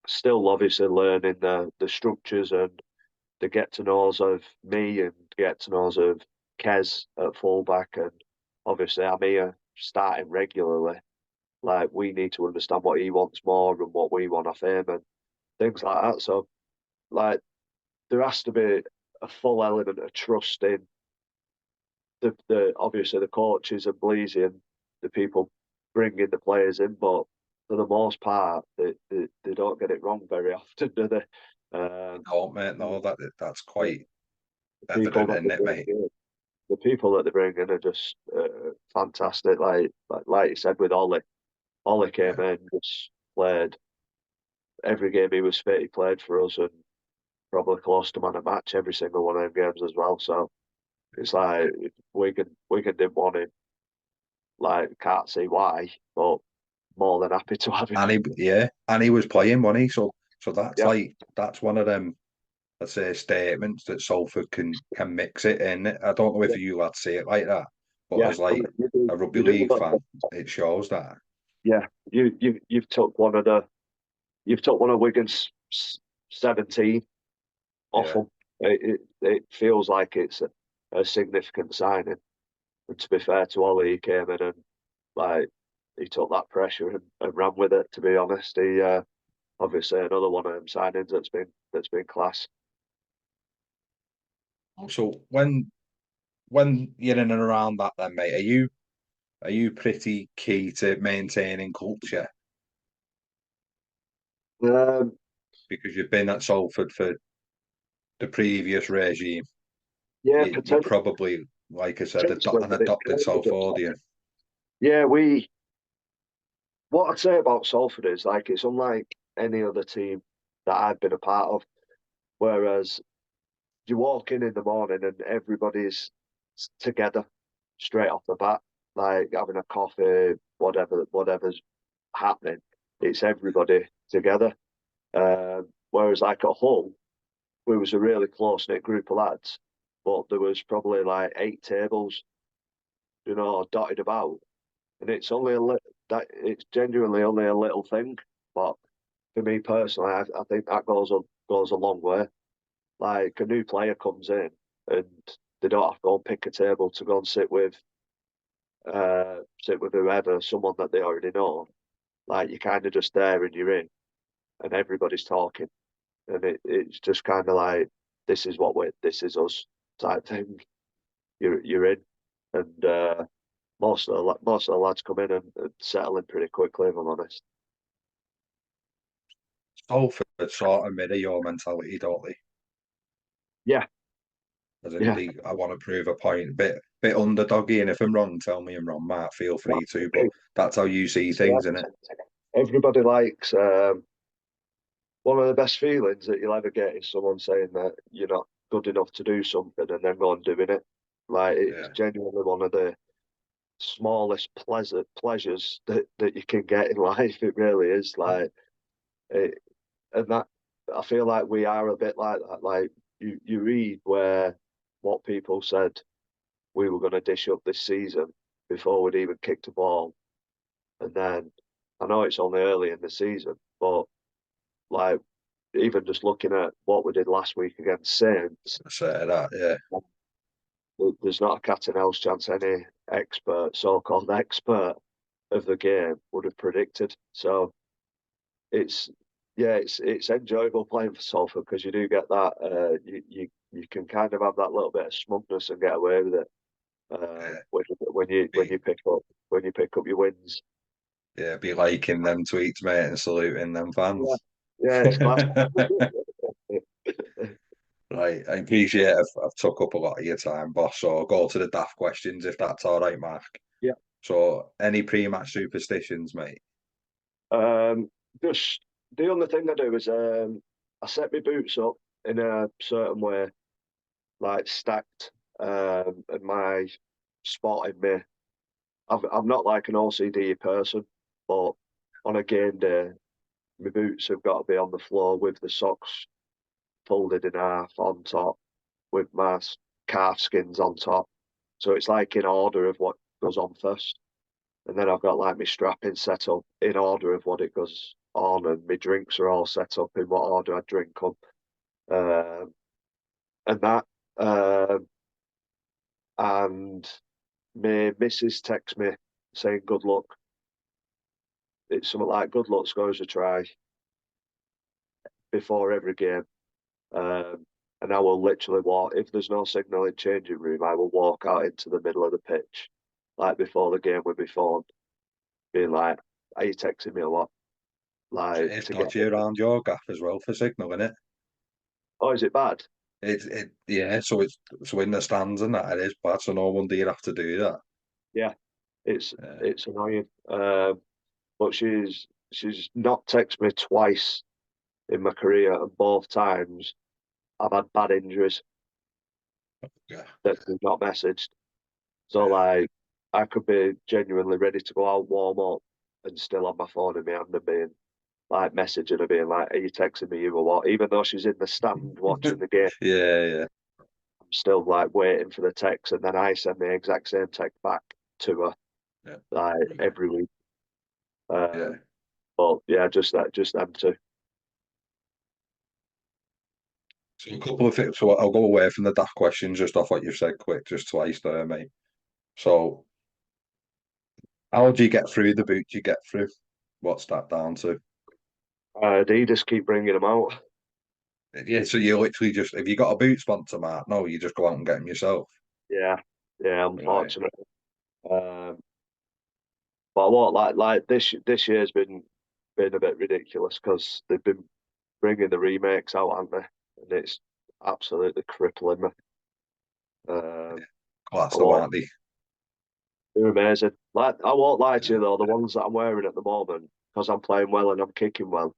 Still obviously learning the structures and the get to knows of me and get to knows of Kez at fullback and obviously Amir starting regularly. Like we need to understand what he wants more and what we want off him and things like that. So like there has to be a full element of trust in the obviously the coaches and Bleasy and the people bringing the players in, but for the most part, they don't get it wrong very often, do they? you don't, mate. No, that's quite The people evident, that isn't they it, bring mate? in, the people that they bring in are just fantastic. Like you said with Ollie, Ollie came Yeah. in, just played every game he was fit. He played for us and probably close to man a match every single one of them games as well. So it's like Wigan didn't want him. Like can't see why, but more than happy to have him. And he was playing, wasn't he? So that's Yeah, like that's one of them, let's say, statements that Salford can mix it in. I don't know if yeah, you lads see it like that, but yeah. as like You do, a rugby you do. league fan, it shows that. Yeah, you've took you've took one of Wigan's 17 off Yeah. them. It feels like it's a significant signing. And to be fair to Ollie, he came in and like he took that pressure and ran with it. To be honest, he obviously another one of them signings that's been class. So when you're in and around that, then mate, are you pretty key to maintaining culture Um, because you've been at Salford for the previous regime? yeah, You probably, like I said, potentially, an but it's adopted kind of just Salfordian. yeah. We what I'd say about Salford is like it's unlike any other team that I've been a part of. Whereas you walk in the morning and everybody's together straight off the bat, like having a coffee, whatever's happening. It's everybody together. Whereas like at Hull, we was a really close knit group of lads, but there was probably like 8 tables, dotted about, and it's only that it's genuinely only a little thing, but for me personally, I think that goes a long way. Like a new player comes in and they don't have to go and pick a table to go and sit with whoever, someone that they already know. Like you're kind of just there and you're in, and everybody's talking, and it's just kind of like this is us type thing. You're in, and most of the lads come in and settle in pretty quickly. If I'm honest. Salford sort of mirror your mentality, don't they? Yeah, As in, yeah. I want to prove a point, bit underdoggy, and if I'm wrong, tell me I'm wrong, Mark. Feel free to, but that's how you see things, isn't it? Everybody likes. One of the best feelings that you'll ever get is someone saying that you're not good enough to do something and then go on doing it. Like it's Yeah. genuinely one of the smallest pleasures that you can get in life. It really is. Like it, and that I feel like we are a bit like that. Like you read where what people said we were going to dish up this season before we'd even kicked a ball, and then I know it's only early in the season, but like even just looking at what we did last week against Saints, I say that, yeah. there's not a cat and mouse chance any so-called expert of the game would have predicted. So it's yeah, it's enjoyable playing for Salford because you do get that. You can kind of have that little bit of smugness and get away with it when Be, you pick up your wins. yeah, be liking them tweets, mate, and saluting them Yeah, fans. yeah, it's class. Right, I appreciate I've took up a lot of your time, boss. So I'll go to the daft questions if that's all right, Mark. Yeah. So, any pre-match superstitions, mate? Just the only thing I do is I set my boots up in a certain way, like stacked, and my spot in me. I'm not like an OCD person, but on a game day, my boots have got to be on the floor with the socks folded in half on top, with my calf skins on top. So it's like in order of what goes on first. And then I've got like my strapping set up in order of what it goes on, and my drinks are all set up in what order I drink them. Um, and that. Um, and my missus texts me saying good luck. It's something like good luck scores a try before every game. Um, and I will literally walk, if there's no signal in changing room, I will walk out into the middle of the pitch, like before the game with my phone, being like, are you texting me a lot? Like, It's to get, dodgy around your gaff as well for signaling it. oh, is it bad? Yeah. So in the stands and that it is bad. So no wonder you have to do that. Yeah, Yeah. it's annoying. But she's not texted me twice in my career, and both times I've had bad injuries Yeah. that she's not messaged. So Yeah. like I could be genuinely ready to go out, warm up, and still have my phone in my hand and being like messaging her being like, are you texting me you or what? Even though she's in the stand watching the game, Yeah. Yeah. I'm still like waiting for the text, and then I send the exact same text back to her Yeah. like Brilliant. every week. Um, Yeah. but yeah, just them two. So a couple of things. So I'll go away from the daft questions just off what you've said quick, just twice there, mate. So how do you get through the boot you get through? What's that down to? They just keep bringing them out. Yeah, so you literally just if you got a boot sponsor, Mark, no, you just go out and get them yourself. Yeah, yeah, Right. unfortunate. Um, but I won't like this year's been a bit ridiculous because they've been bringing the remakes out, haven't they? And it's absolutely crippling me. Class I them, won't, aren't they? they're amazing. Like I won't lie to you though, the ones that I'm wearing at the moment, because I'm playing well and I'm kicking well,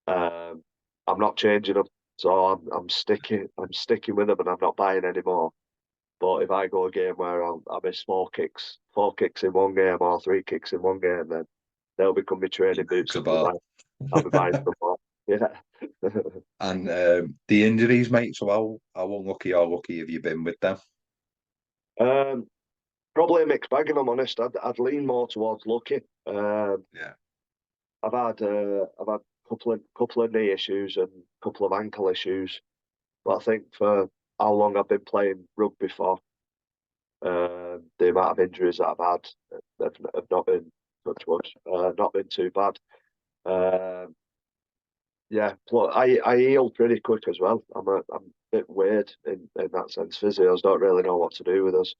um, I'm not changing them. So I'm sticking with them, and I'm not buying any more. But if I go a game where I miss four kicks in one game or three kicks in one game, then they'll become my training boots. It's about. I'll be buying some more. Yeah. And the injuries, mate. So how unlucky or lucky have you been with them? um, Probably a mixed bag, if I'm honest. I'd lean more towards lucky. Yeah. I've had couple of knee issues and a couple of ankle issues, but I think for how long I've been playing rugby for, the amount of injuries that I've had have not been touch wood, not been too bad. Um, yeah, I heal pretty quick as well. I'm a bit weird in that sense. Physios don't really know what to do with us.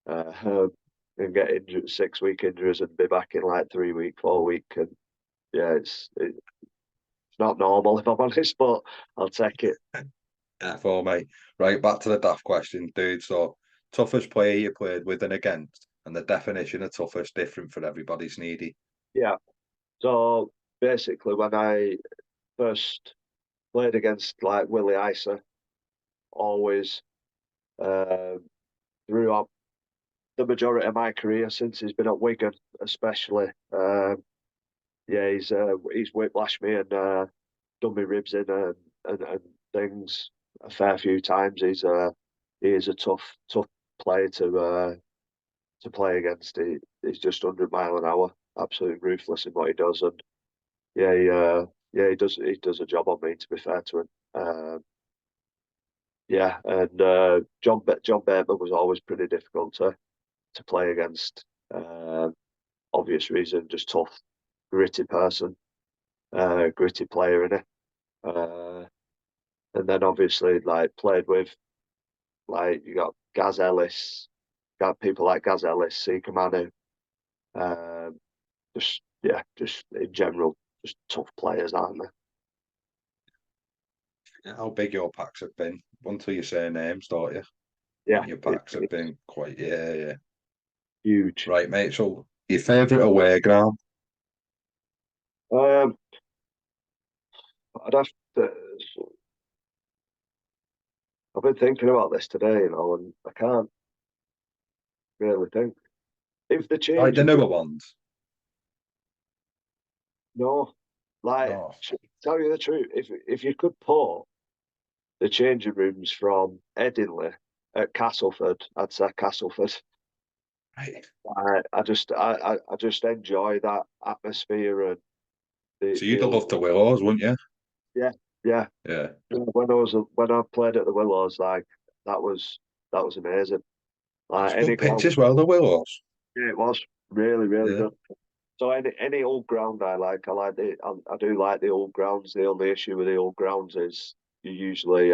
And get injured 6 week injuries and be back in like 3 week, 4 week, and yeah, it's not normal if I'm honest, but I'll take it. Yeah, for mate. Right, back to the daft questions, dude. So toughest player you played with and against, and the definition of toughest different for everybody, Sneedy. Yeah. So basically, when I first played against like Willie Isa, always uh, throughout the majority of my career since he's been at Wigan, especially. Yeah, he's whiplashed me and done me ribs in and things a fair few times. He is a tough player to play against. He's just 100 mile an hour, absolutely ruthless in what he does, and yeah, yeah, he does a job on me. To be fair to him, yeah, and John Bateman was always pretty difficult to play against. Obvious reason, just tough, gritty person. gritty player in it. And then obviously like played with like you got Gaz Ellis, got people like Gaz Ellis, Sika Manu, just yeah, just in general, just tough players, aren't they? How big your packs have been? Until you say names, don't you? Yeah, Your packs have it's been quite, yeah, yeah. huge. Right, mate. So, your favourite away ground? Um, I'd have to. I've been thinking about this today, and I can't really think. If the Like the changing newer room, ones? no, like No. tell you the truth, if you could put the changing rooms from Edinley at Castleford, I'd say Castleford. Right. I just enjoy that atmosphere and So the you'd have loved old the Willows, wouldn't you? yeah yeah. Yeah. When I played at the Willows, like that was that was amazing. It's Like a any good pitch ground, as well, the Willows. yeah, it was really Yeah. good. So any old ground I like. I do like the old grounds. The only issue with the old grounds is you usually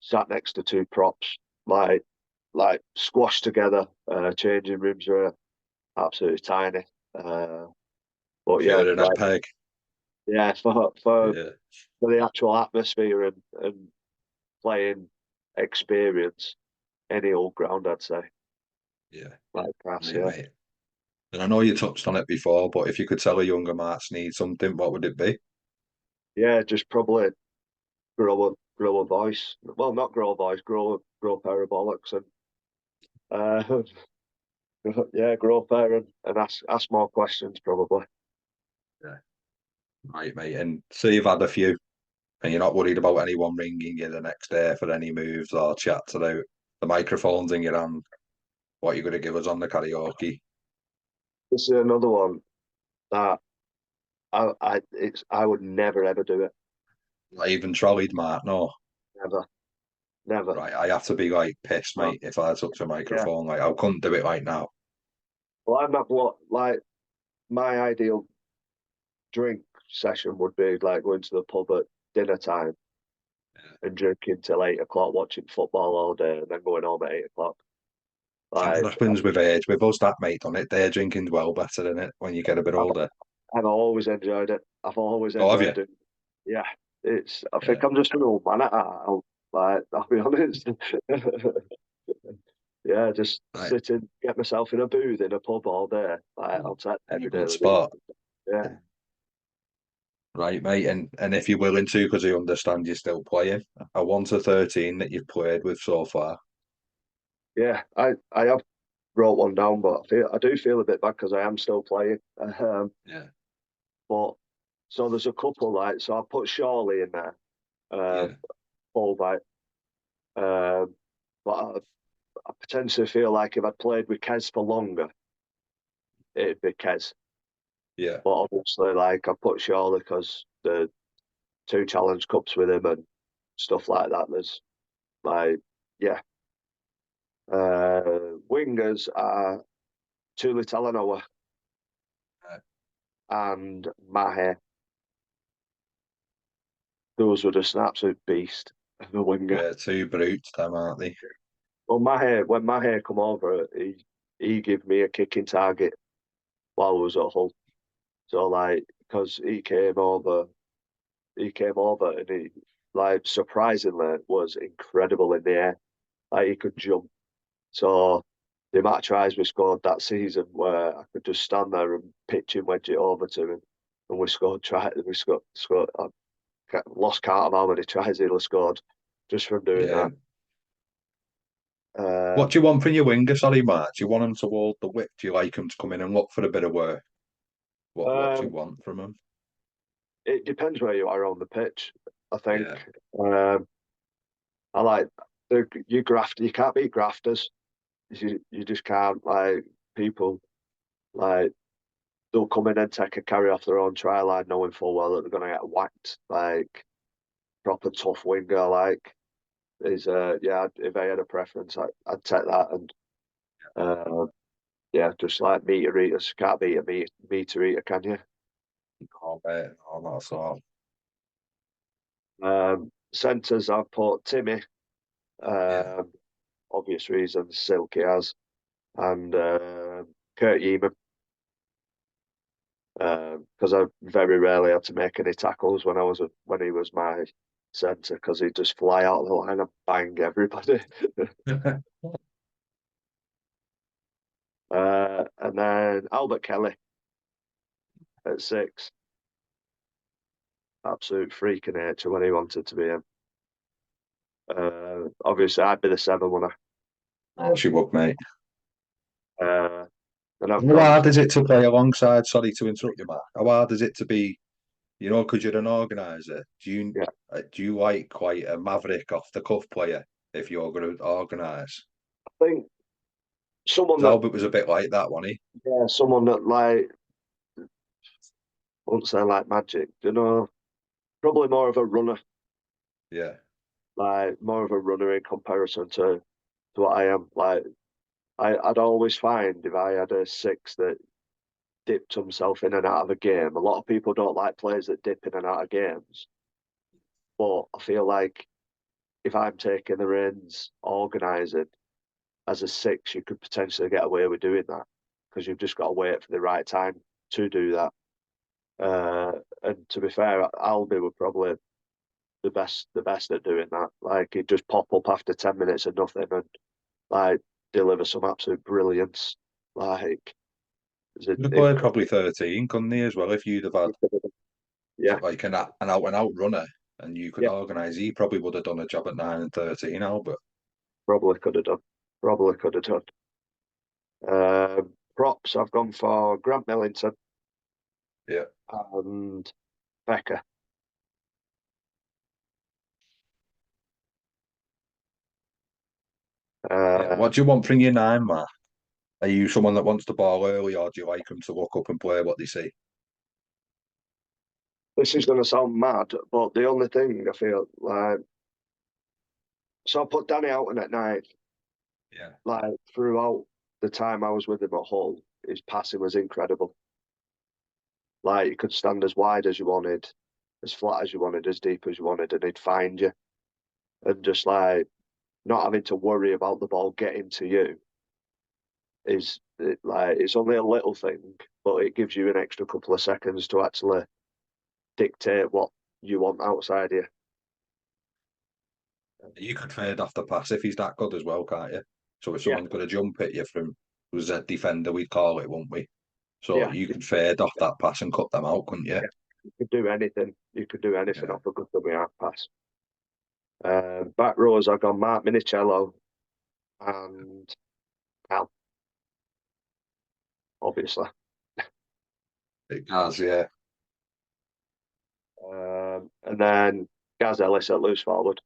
sat next to two props, like squashed together. Changing rooms are absolutely tiny. Uh, but yeah, Shooting a like peg. yeah, Yeah. for the actual atmosphere and playing experience, any old ground I'd say. Yeah. Like grass, Right, yeah. mate. And I know you touched on it before, but if you could tell a younger Marc Sneyd something, what would it be? Yeah, just probably grow a voice. Well, not grow a voice, grow a pair of bollocks and uh yeah, grow a pair and ask more questions probably. Yeah. Right, mate. And say you've had a few and you're not worried about anyone ringing you the next day for any moves or chats about the microphones in your hand, what you're going to give us on the karaoke. This is another one that I would never ever do it. Not even trolleyed, Mark. No. Never. Never. Right. I have to be like pissed, No. mate, if I touch a Yeah. microphone. Like, I couldn't do it right now. Well, I'm not what like my ideal drink session would be like going to the pub at dinner time and drinking till 8 o'clock, watching football all day, and then going home at 8 o'clock. I think that Like happens with age. With us, that mate on it. They're drinking's well better than it when you get a bit I've older. I've always enjoyed it. I've always Oh, have you? enjoyed it. Yeah, it's. I Yeah. think I'm just an old man at that. I'll be honest. Yeah, just Right. sitting, get myself in a booth in a pub all day. I'll take In a every day good of the week. spot. Yeah, Right, mate. And if you're willing to, because I understand you're still playing, a 1 to 13 that you've played with so far. yeah. I have wrote one down, but I do feel a bit bad because I am still playing. Yeah. But so there's a couple like so I put Shawley in there, Yeah. fullback. Um, but I potentially feel like if I'd played with Kez for longer, it'd be Kez. Yeah. But obviously, like I put Shawley because the two Challenge Cups with him and stuff like that. There's like, yeah. Wingers are Tuli Talanoa and Mahe. Those were just an absolute beast of a winger. Yeah. Two brutes, them, aren't they? Well, when Mahe come over, he gave me a kicking target while I was at Hull. So like, because he came over and he like surprisingly was incredible in the air. Like he could jump. So the amount of tries we scored that season where I could just stand there and pitch and wedge it over to him, and we scored. I lost count of how many tries he'd have scored just from doing Yeah. that. Uh, What do you want from your winger, sorry, Mark? Do you want them to hold the whip? Do you like them to come in and look for a bit of work? What do you um, want from them? it depends where you are on the pitch. I think Yeah. um, I like you graft. You can't beat grafters. You just can't like people like they'll come in and take a carry off their own try line, knowing full well that they're going to get whacked. Like proper tough winger, like is yeah. If I had a preference, I'd take that and yeah, just like meter eaters. Can't beat a meter eater, can you? No, mate, no, not at all. Centres, I've put Timmy, Yeah. obvious reasons, Silky has, and Kurt Yeaman, because I very rarely had to make any tackles when he was my centre, because he'd just fly out of the line and bang everybody. And then Albert Kelly at 6, absolute freak of nature when he wanted to be him. Obviously, I'd be the 7, wouldn't Oh, she would, mate. I? And I've How gone hard is it to play alongside? Sorry to interrupt you, Mark. How hard is it to be, because you're an organizer? yeah, Do you like quite a maverick off the cuff player if you're going to organise? I think someone that Albert was a bit like that, wasn't he? yeah, someone that like I wouldn't say like magic, probably more of a runner, Yeah. like more of a runner in comparison to what I am. Like I'd always find if I had a 6 that dipped himself in and out of a game. A lot of people don't like players that dip in and out of games, but I feel like if I'm taking the reins, organising as a 6, you could potentially get away with doing that because you've just got to wait for the right time to do that. And to be fair, Albie were probably the best at doing that. Like he'd just pop up after 10 minutes of nothing and like deliver some absolute brilliance. Like it's You'd have played incredible. probably 13, couldn't he, as well, if you'd have had Yeah, like an out and out runner and you could yeah, organise. He probably would have done a job at 9 and 13, Albert. probably could have done. Probably could have done. Props, I've gone for Grant Millington Yeah. and Becker. Yeah. Uh, What do you want from your 9, Mark? Are you someone that wants the ball early, or do you like them to look up and play what they see? this is going to sound mad, but the only thing I feel like, so I put Danny Houghton at 9. Yeah. Like throughout the time I was with him at Hull, his passing was incredible. Like you could stand as wide as you wanted, as flat as you wanted, as deep as you wanted, and he'd find you. And just like not having to worry about the ball getting to you like it's only a little thing, but it gives you an extra couple of seconds to actually dictate what you want outside you. You could fade off the pass if he's that good as well, can't you? So if Yeah, someone's got to jump at you from who's a defender, we'd call it, wouldn't we? So yeah, you could fade off that pass and cut them out, couldn't you? yeah. You could do anything. You could do anything Yeah. off a good dummy half pass. Back rows, I've got Mark Minicello and Al, obviously. It has, yeah. And then Gaz Ellis at loose forward.